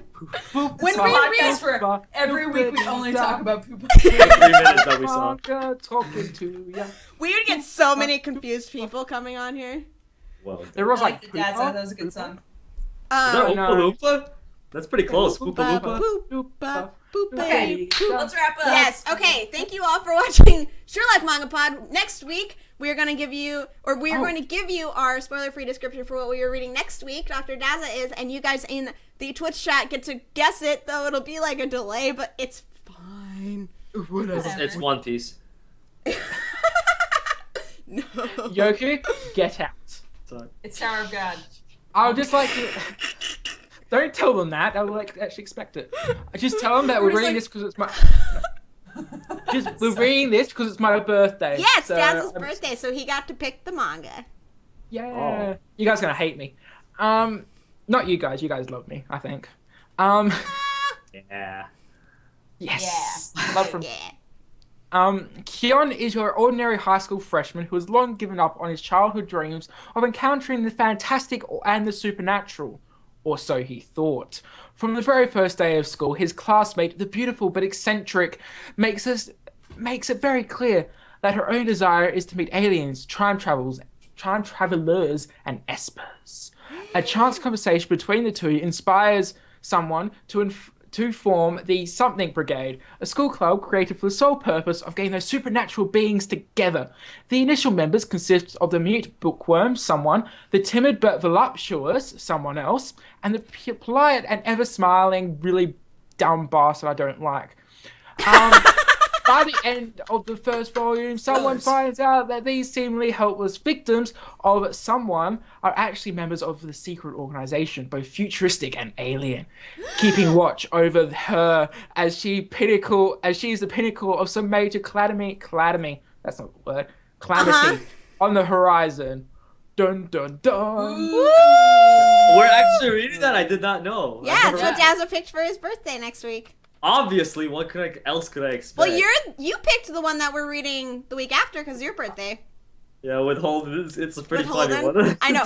When we podcast read, where every week we only talk about Pupa. 3 minutes that we saw. Manga talking to ya. we would get so many confused people coming on here. Well, There was I like like the dad side. That Poopa. was a good song. is that Um, Oompa no. Loompa? That's pretty close. Poopa Loompa. Poopa, poopa, Okay, poopa. let's wrap up. Yes, okay. Thank you all for watching Sherlock Manga Pod. Next week, we're going to give you our spoiler-free description for what we are reading next week. Dr. Daza is, and you guys in the Twitch chat get to guess it, though it'll be like a delay, but it's fine. It's One Piece. No. Yoku, get out. Sorry. It's Tower of God. I would just like to... Don't tell them that. They'll actually expect it. I just tell them that we're We're just reading like- this because it's my... we're reading this because it's my birthday. Yeah, it's Dazzle's birthday, so he got to pick the manga. Yeah. Oh. You guys are gonna hate me. Not you guys. You guys love me, I think. Yeah. Yes. Yeah. Love from. Yeah. Kion is your ordinary high school freshman who has long given up on his childhood dreams of encountering the fantastic and the supernatural. Or so he thought. From the very first day of school, his classmate, the beautiful but eccentric, makes it very clear that her only desire is to meet aliens, time travelers, and espers. A chance conversation between the two inspires someone to form the Something Brigade, a school club created for the sole purpose of getting those supernatural beings together. The initial members consist of the mute bookworm, someone, the timid but voluptuous, someone else, and the polite and ever-smiling, really dumb bastard I don't like. By the end of the first volume, someone finds out that these seemingly helpless victims of someone are actually members of the secret organization, both futuristic and alien, keeping watch over her as she's the pinnacle of some major calamity, that's not the word, calamity on the horizon. Dun dun dun. We're actually reading that. I did not know. Yeah, that's what Dazzle picked for his birthday next week. Obviously, what else could I expect? Well, you picked the one that we're reading the week after because your birthday. Yeah, with Holden, it's a pretty With funny Holden. one. I know.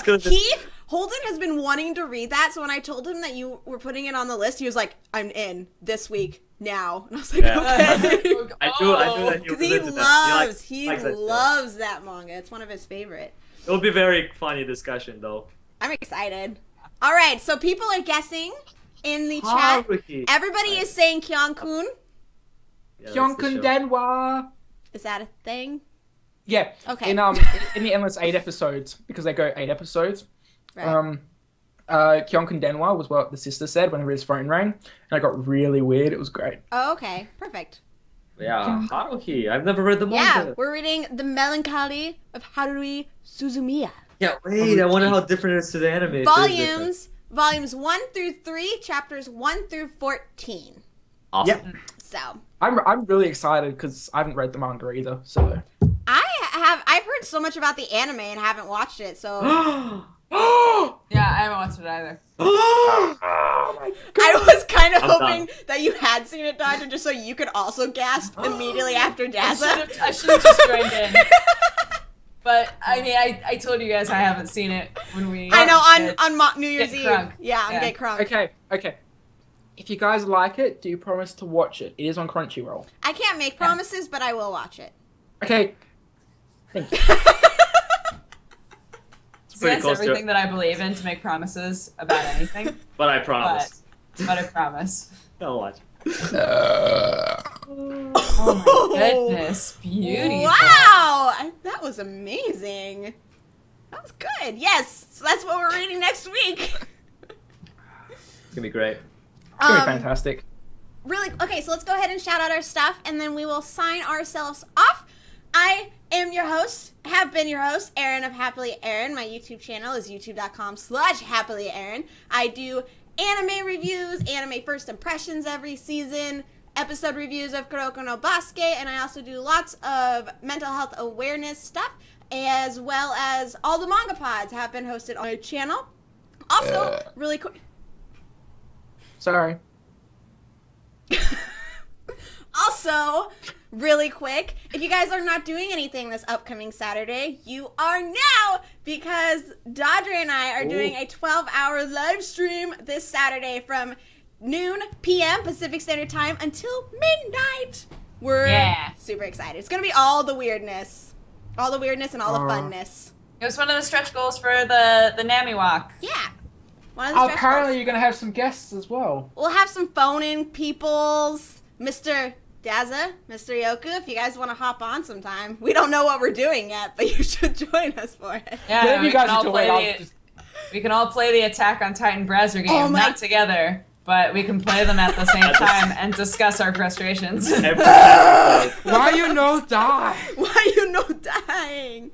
Holden has been wanting to read that, so when I told him that you were putting it on the list, he was like, "I'm in this week now," and I was like, Yeah. "Okay." I knew that Because he loves that manga. It's one of his favorite. It'll be a very funny discussion, though. I'm excited. All right, so people are guessing in the chat. Everybody is saying Kyung-kun. Yeah, Kyung-kun Denwa. Is that a thing? Yeah. Okay. In the Endless 8 episodes, because they go 8 episodes. Right. Kyung-kun Denwa was what the sister said whenever his phone rang, and it got really weird. It was great. Oh, okay. Perfect. Yeah, Haruhi. I've never read the manga. Yeah, we're reading The Melancholy of Haruhi Suzumiya. Yeah, wait, I wonder how different it is to the anime. Volumes 1 through 3, chapters 1 through 14. Awesome. Yep. So I'm really excited because I haven't read the manga either. So I've heard so much about the anime and haven't watched it. So Yeah, I haven't watched it either. oh my God. I was kind of I'm hoping that you had seen it, Dodger, just so you could also gasp immediately after Daza. I should have just joined in. But I mean, I told you guys I haven't seen it when we. I know on New Year's Eve. Crunk. Yeah, on Get Crunk. Okay. If you guys like it, do you promise to watch it? It is on Crunchyroll. I can't make promises, but I will watch it. Okay. Thank you. It's pretty That's close everything to it. that I believe in to make promises about anything. But I promise. But I promise. I'll watch. Oh my goodness, beautiful. Wow, that was amazing. That was good. Yes, so that's what we're reading next week. It's gonna be great. It's gonna be fantastic. Really, okay, so let's go ahead and shout out our stuff, and then we will sign ourselves off. I am your host, have been your host, Erin of HappiLeeErin. My YouTube channel is youtube.com/HappiLeeErin. I do anime reviews, anime first impressions every season, episode reviews of Kuroko no Basket, and I also do lots of mental health awareness stuff, as well as all the manga pods have been hosted on my channel. Also, really quick. Sorry. Also, really quick, if you guys are not doing anything this upcoming Saturday, you are now, because Dodger and I are doing a 12-hour live stream this Saturday from noon p.m. Pacific Standard Time until midnight. We're super excited. It's going to be all the weirdness. All the weirdness and all the funness. It was one of the stretch goals for the Nami walk. Yeah. One of the stretch Apparently goals. you're going to have some guests as well. We'll have some phone-in peoples. Mr. Daza, Mr. Yoku, if you guys want to hop on sometime. We don't know what we're doing yet, but you should join us for it. Yeah, Whatever we you guys can all enjoy, play I'll just- we can all play the Attack on Titan browser game, Oh my- not together, but we can play them at the same time and discuss our frustrations. Why you no die? Why you no dying?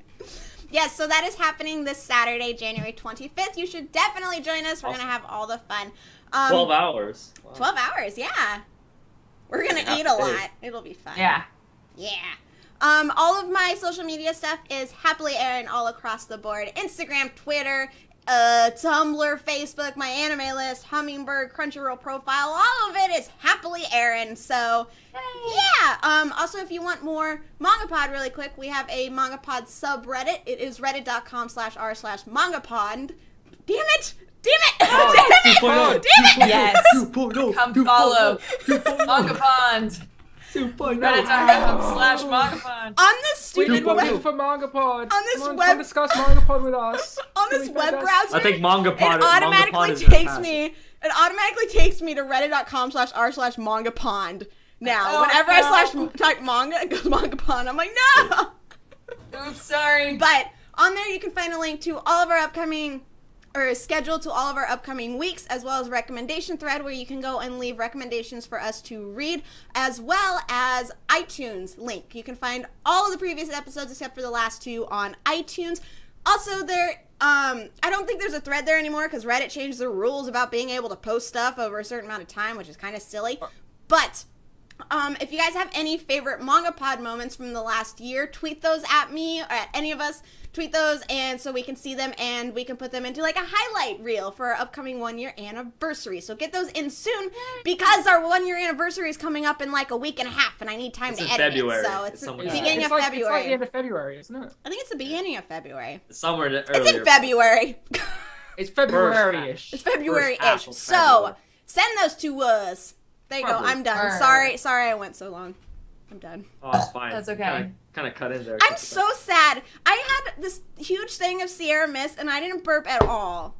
Yes, so that is happening this Saturday, January 25th. You should definitely join us. We're going to have all the fun. 12 hours. Wow. 12 hours, yeah. We're going to eat a lot. It'll be fun. Yeah. Yeah. All of my social media stuff is HappiLeeErin all across the board. Instagram, Twitter, Tumblr, Facebook, my anime list, Hummingbird, Crunchyroll profile. All of it is HappiLeeErin. So, yeah. Also, if you want more MangaPod really quick, we have a MangaPod subreddit. It is reddit.com/r/MangaPod. Damn it! Damn it! Oh, Damn it! 2.0. Damn it! Yes. 2.0. Come follow MangaPod. 2.0. Reddit.com/MangaPod. On this We stupid did what we web, did for MangaPod. On this Come web- come discuss MangaPod with us. on this Really web fantastic. browser, I think MangaPod. it automatically MangaPod is takes fantastic. me. It automatically takes me to reddit.com/r/MangaPond. Now, Oh, whenever no. I type manga, it goes MangaPond. I'm like, no. Oops, sorry. But on there, you can find a link to all of our upcoming, or a schedule to all of our upcoming weeks, as well as a recommendation thread where you can go and leave recommendations for us to read, as well as iTunes link. You can find all of the previous episodes except for the last 2 on iTunes. Also, I don't think there's a thread there anymore because Reddit changed the rules about being able to post stuff over a certain amount of time, which is kind of silly. But if you guys have any favorite MangaPod moments from the last year, tweet those at me or at any of us. Tweet those, and so we can see them, and we can put them into like a highlight reel for our upcoming 1-year anniversary. So get those in soon, because our 1-year anniversary is coming up in like a week and a half, and I need time to in edit February. it. So it's It's the somewhere beginning there. of It's February. like the end of February, isn't it? I think it's the beginning of February. Somewhere earlier. It's in February. It's February-ish. It's First February-ish. half of So February. send those to us. There you go. Probably. I'm done. Alright. Sorry I went so long. I'm done. Oh, it's fine. That's okay. Kind of cut in there. I'm so sad. I had this huge thing of Sierra Mist, and I didn't burp at all.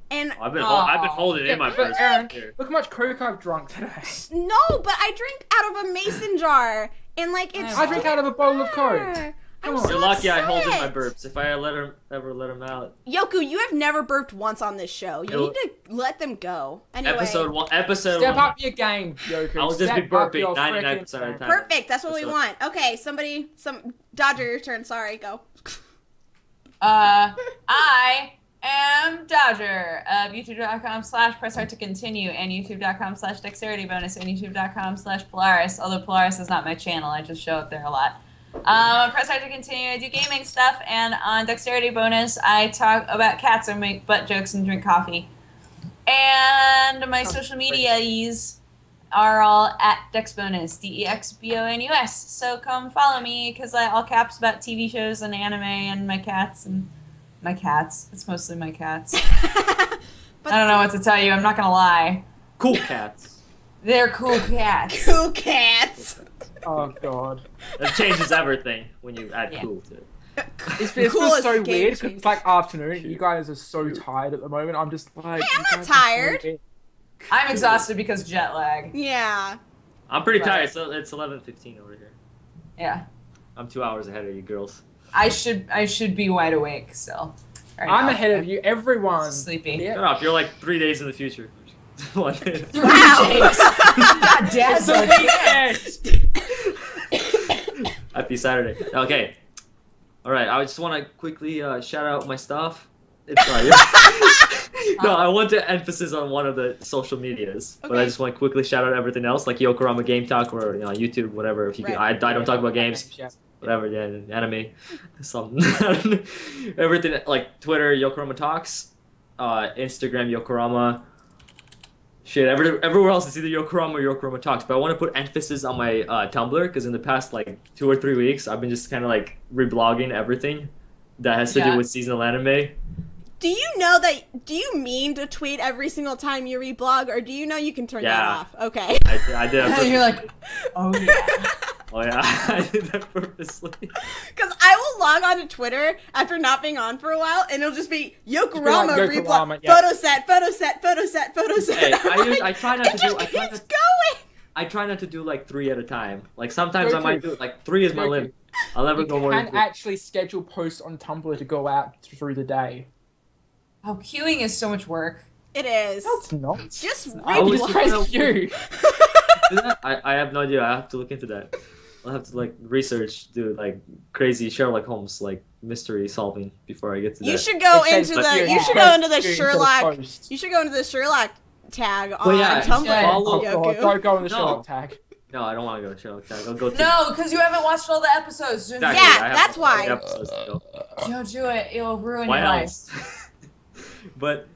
And I've been holding Yeah, in my but first Aaron, here. look how much Coke I've drunk today. no, but I drink out of a mason jar, and like it's. I drink out of a bowl of Coke. I'm Come on. so You're lucky I hold in my upset. burps. If I ever let them out. Yoku, you have never burped once on this show. You need to let them go. Anyway, Episode one. Step up your game, Yoku. I'll just be Step up burping your 99% of the frickin' time. perfect. That's what we That's want. Okay, Dodger, your turn. Sorry, go. I am Dodger of youtube.com/press hard to continue and youtube.com/dexterity bonus and youtube.com/Polaris. Although Polaris is not my channel, I just show up there a lot. On Press Hard to Continue, I do gaming stuff, and on Dexterity Bonus, I talk about cats and make butt jokes and drink coffee. And my social medias are all at DexBonus, DEXBONUS. So come follow me, because I all caps about TV shows and anime and my cats and my cats. It's mostly my cats. I don't know what to tell you. I'm not gonna lie. Cool cats. They're cool cats. Cool cats. Oh god. That changes everything when you add Yeah. cool to it. It's Cool just is so the game weird because changer. it's like afternoon. You guys are so tired at the moment. I'm just like. Hey, I'm you not guys are so tired. weird. I'm exhausted because jet lag. Yeah. I'm pretty Right. tired. So it's 11:15 over here. Yeah. I'm 2 hours ahead of you girls. I should be wide awake still. Right I'm now. ahead of you. Everyone. Sleepy. Yeah. Shut up. You're like 3 days in the future. One day. Wow. God damn It's it. the weekend. Happy Saturday. Okay. All right. I just want to quickly shout out my stuff. It's no, I want to emphasis on one of the social medias, but I Okay. just want to quickly shout out everything else, like Yokorama Game Talk or YouTube, whatever. If you can, I don't talk about games, Yeah. whatever. Yeah, anime, something. Everything like Twitter, Yokorama Talks, Instagram, Yokorama. Shit, everywhere else it's either Yokorama or Yokorama Talks. But I want to put emphasis on my Tumblr because in the past like 2 or 3 weeks, I've been just kind of like reblogging everything that has to Yeah. do with seasonal anime. Do you know that? Do you mean to tweet every single time you reblog, or do you know you can turn that Yeah. off? Okay. I did. it And you're like, oh yeah. oh yeah, I did that purposely. Because I will log on to Twitter after not being on for a while, and it'll just be Yokorama Yokorama, reblog, yeah. photo set. Hey, I try not to It do. just I try keeps not, going. I try not to do like 3 at a time. Like sometimes I Goku. might do it. Like 3 is my Goku. limit. I'll never You go more than can 3. actually schedule posts on Tumblr to go out through the day. Oh, queuing is so much work. It is. No, it's not. Just I always reblog. Christ, you. Do that? I have no idea. I have to look into that. I'll have to like research, do like crazy Sherlock Holmes like mystery solving before I get to that. You should go It says into that the. you're You should press go into the queuing for the Sherlock. post. You should go into the Sherlock tag on Well, yeah, Tumblr. yeah. Follow- Oh god, Yoku. don't go on the No. Sherlock tag. No, I don't want to go to Sherlock. I'll go to No, because you haven't watched all the episodes. Don't Exactly, Yeah, I have that's why. episodes to go. Don't do it. It'll ruin Why your life. else? But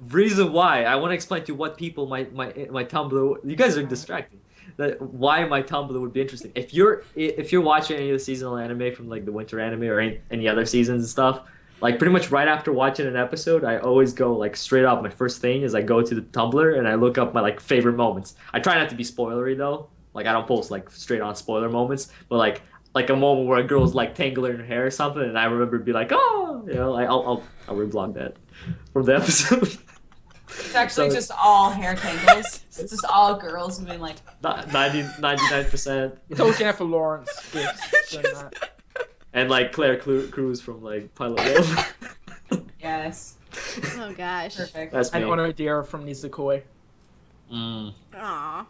reason why I want to explain to you what people my Tumblr. You guys are distracting. That why my Tumblr would be interesting. If you're watching any of the seasonal anime from like the winter anime or any other seasons and stuff, like pretty much right after watching an episode, I always go like straight up. My first thing is I go to the Tumblr and I look up my like favorite moments. I try not to be spoilery though. Like I don't post like straight on spoiler moments, but like a moment where a girl's like tangling her hair or something, and I remember be like, oh, you know, like I'll reblog that from the episode. It's actually just all hair tangles. It's just all girls being like 99%. It's all Jennifer Lawrence. And like Claire Cruz from like Pilot World. yes. Oh gosh. Perfect. That's me. And Onodera from Nizukoi. Aw.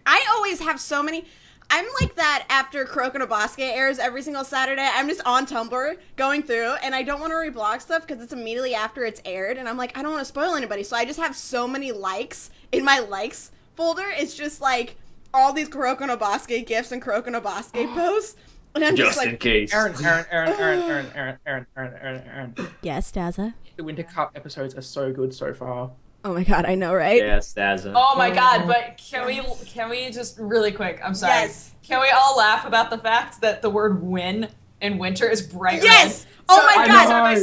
I always have so many. I'm like that after Kuroko no Basket airs every single Saturday. I'm just on Tumblr going through, and I don't want to reblog stuff because it's immediately after it's aired, and I'm like, I don't want to spoil anybody, so I just have so many likes in my likes folder. It's just like all these Kuroko no Basket gifs and Kuroko no Basket posts, and I'm just like, in case. Aaron. yes, Daza. The Winter Cup episodes are so good so far. Oh my god, I know, right? Yes, Daza. Oh my god, but can we just really quick, I'm sorry. Yes. Can we all laugh about the fact that the word win in winter is bright Yes! red? Oh my god!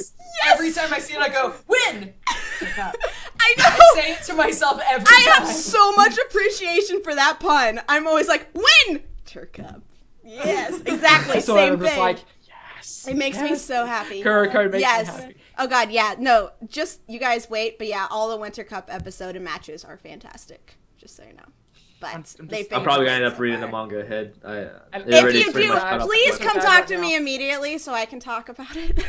Every time I see it, I go, win! I know! I say it to myself every time. I have so much appreciation for that pun. I'm always like, win! Turcup. Yes, exactly, So same I'm just thing. like, yes. It makes me so happy. Kuroko makes me Yes. happy. Oh god, yeah. No, just you guys wait, but yeah, all the Winter Cup episode and matches are fantastic. Just so you know. But they've been I'm probably gonna great end up so reading far. the manga ahead. If you do, much please up. come Okay, talk right to now. me immediately so I can talk about it.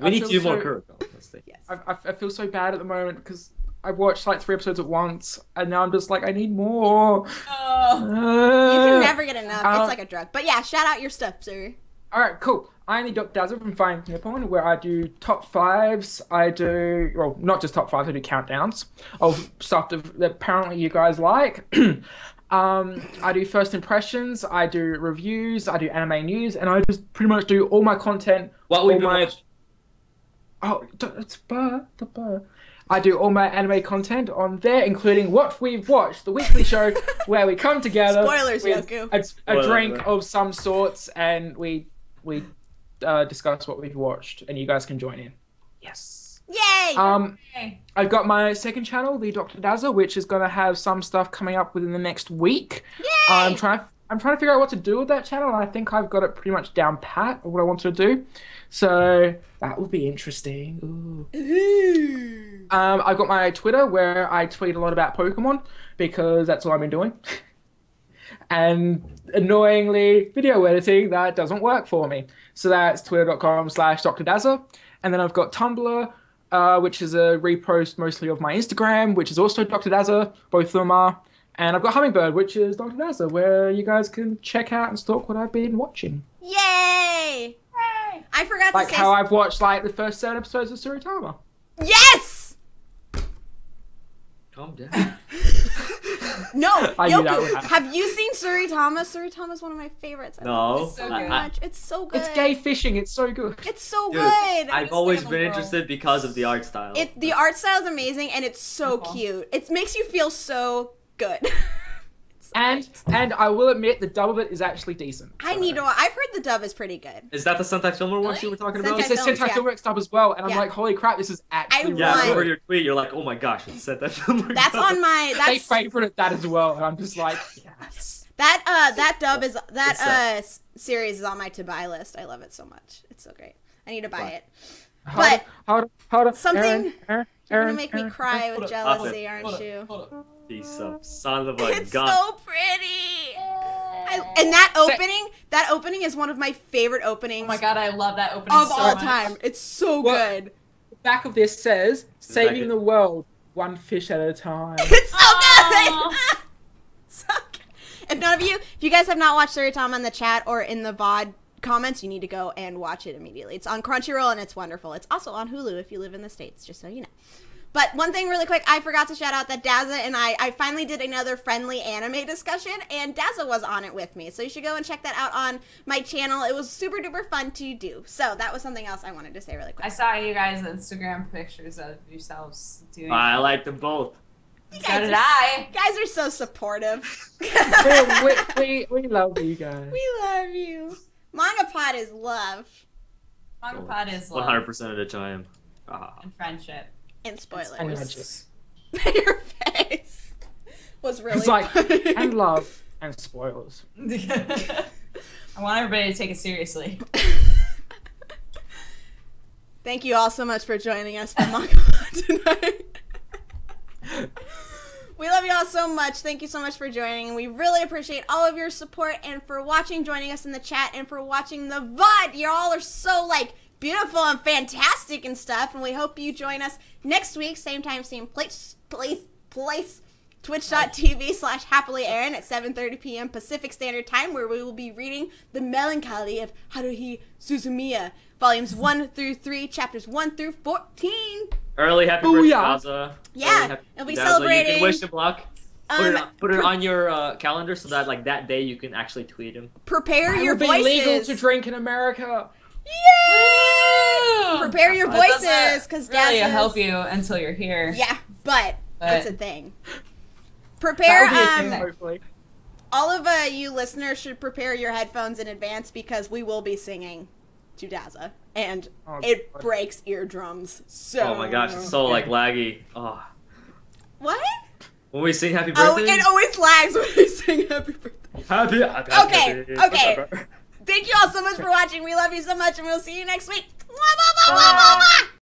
We need to do more Kuroko. Kuroko. Let's see. Yes. I feel so bad at the moment because I watched like 3 episodes at once, and now I'm just like, I need more. Oh. You can never get enough. Uh, It's like a drug. But yeah, shout out your stuff, sir. Alright, cool. I'm the Dr. Dazzle from Fine Nippon, where I do top 5s. I do, well, not just top 5s, I do countdowns of stuff that apparently you guys like. I do first impressions, I do reviews, I do anime news, and I just pretty much do all my content. What we've all been my watching. Oh, it's the bar. I do all my anime content on there, including What We've Watched, the weekly show where we come together Spoilers, with Yoku. a drink of some sorts, and we discuss what we've watched, and you guys can join in. Yes. Yay! Okay. I've got my second channel, the Dr. Dazzle, which is going to have some stuff coming up within the next week. Yay! I'm trying to figure out what to do with that channel, and I think I've got it pretty much down pat of what I want to do. So that will be interesting. Ooh. Ooh. I've got my Twitter where I tweet a lot about Pokemon because that's all I've been doing. And annoyingly, video editing, that doesn't work for me. So that's twitter.com/DrDazza. And then I've got Tumblr, which is a repost mostly of my Instagram, which is also Dr. Dazza. Both of them are. And I've got Hummingbird, which is Dr. Dazza, where you guys can check out and stalk what I've been watching. Yay! I forgot Like to say. how I've watched like the first 7 episodes of Suritama. Yes! Calm down. No, I knew that would Yoku, happen. have you seen Suritama? Suritama's one of my favorites. I love No. it so I- much. It's so good. It's gay fishing, it's so good. It's so Dude, good. I've always Understandable, been bro. interested because of the art style. The art style is amazing and it's so Cool. cute. It makes you feel so good. And I will admit the dub of it is actually decent. I need to. I've heard the dub is pretty good. Is that the Sentai Filmer ones you were talking about? Sentai It's a Films, Sentai yeah. Filmworks dub as well, and I'm Yeah. like, holy crap, this is actually Yeah, I want- remember your tweet. You're like, oh my gosh, it's Sentai Filmer. That's on my. They That's favorited that as well, and I'm just like, yes. that dub is It's series is on my to buy list. I love it so much. It's so great. I need to buy Right. it. Hold on. Something- Aaron, You're gonna make me cry with hold jealousy, it, aren't you? Piece of son of a It's gun. so pretty. And that opening is one of my favorite openings Oh my god, I love that opening of so all much. time. It's so What? good. The back of this says, saving Second. the world, one fish at a time. It's so Aw. good. So good. If none of you, if you guys have not watched Suritama in the chat or in the VOD comments, you need to go and watch it immediately. It's on Crunchyroll and it's wonderful. It's also on Hulu if you live in the States, just so you know. But one thing really quick, I forgot to shout out that Dazza and I finally did another friendly anime discussion, and Dazza was on it with me. So you should go and check that out on my channel. It was super duper fun to do. So that was something else I wanted to say really quick. I saw you guys' Instagram pictures of yourselves doing. I like them both. So did I. You guys are so supportive. we love you guys. We love you. MangaPod is love. MangaPod is love 100% of the time. and friendship. And spoilers. And nudges. Your face was really It's like, funny. and love, and spoilers. I want everybody to take it seriously. Thank you all so much for joining us for MangaPod tonight. We love you all so much. Thank you so much for joining, and we really appreciate all of your support and for watching, joining us in the chat, and for watching the VOD. You all are so, like, beautiful and fantastic and stuff, and we hope you join us next week, same time, same place, twitch.tv/HappiLeeErin at 7:30 p.m. Pacific Standard Time, where we will be reading The Melancholy of Haruhi Suzumiya, volumes 1 through 3, chapters 1 through 14. Early happy birthday, Booyah. Dazza. Yeah, and we Dazza. celebrating. You can wish him luck. Put it on your calendar so that like that day you can actually tweet him. Prepare It your would be voices. legal to drink in America. Yay! Prepare your Well, it voices, doesn't because really Dazza's... help you until you're here. Yeah, but it's a thing. Prepare, That would be a thing, hopefully. all of you listeners should prepare your headphones in advance because we will be singing to Dazza, and it God. breaks eardrums. So. Oh my gosh, it's so like laggy. Oh. What? When we sing happy Oh, birthday. it always lags when we sing happy birthday. Happy. Okay. Thank you all so much for watching. We love you so much, and we'll see you next week. Mwah, mwah, mwah, mwah, mwah, mwah.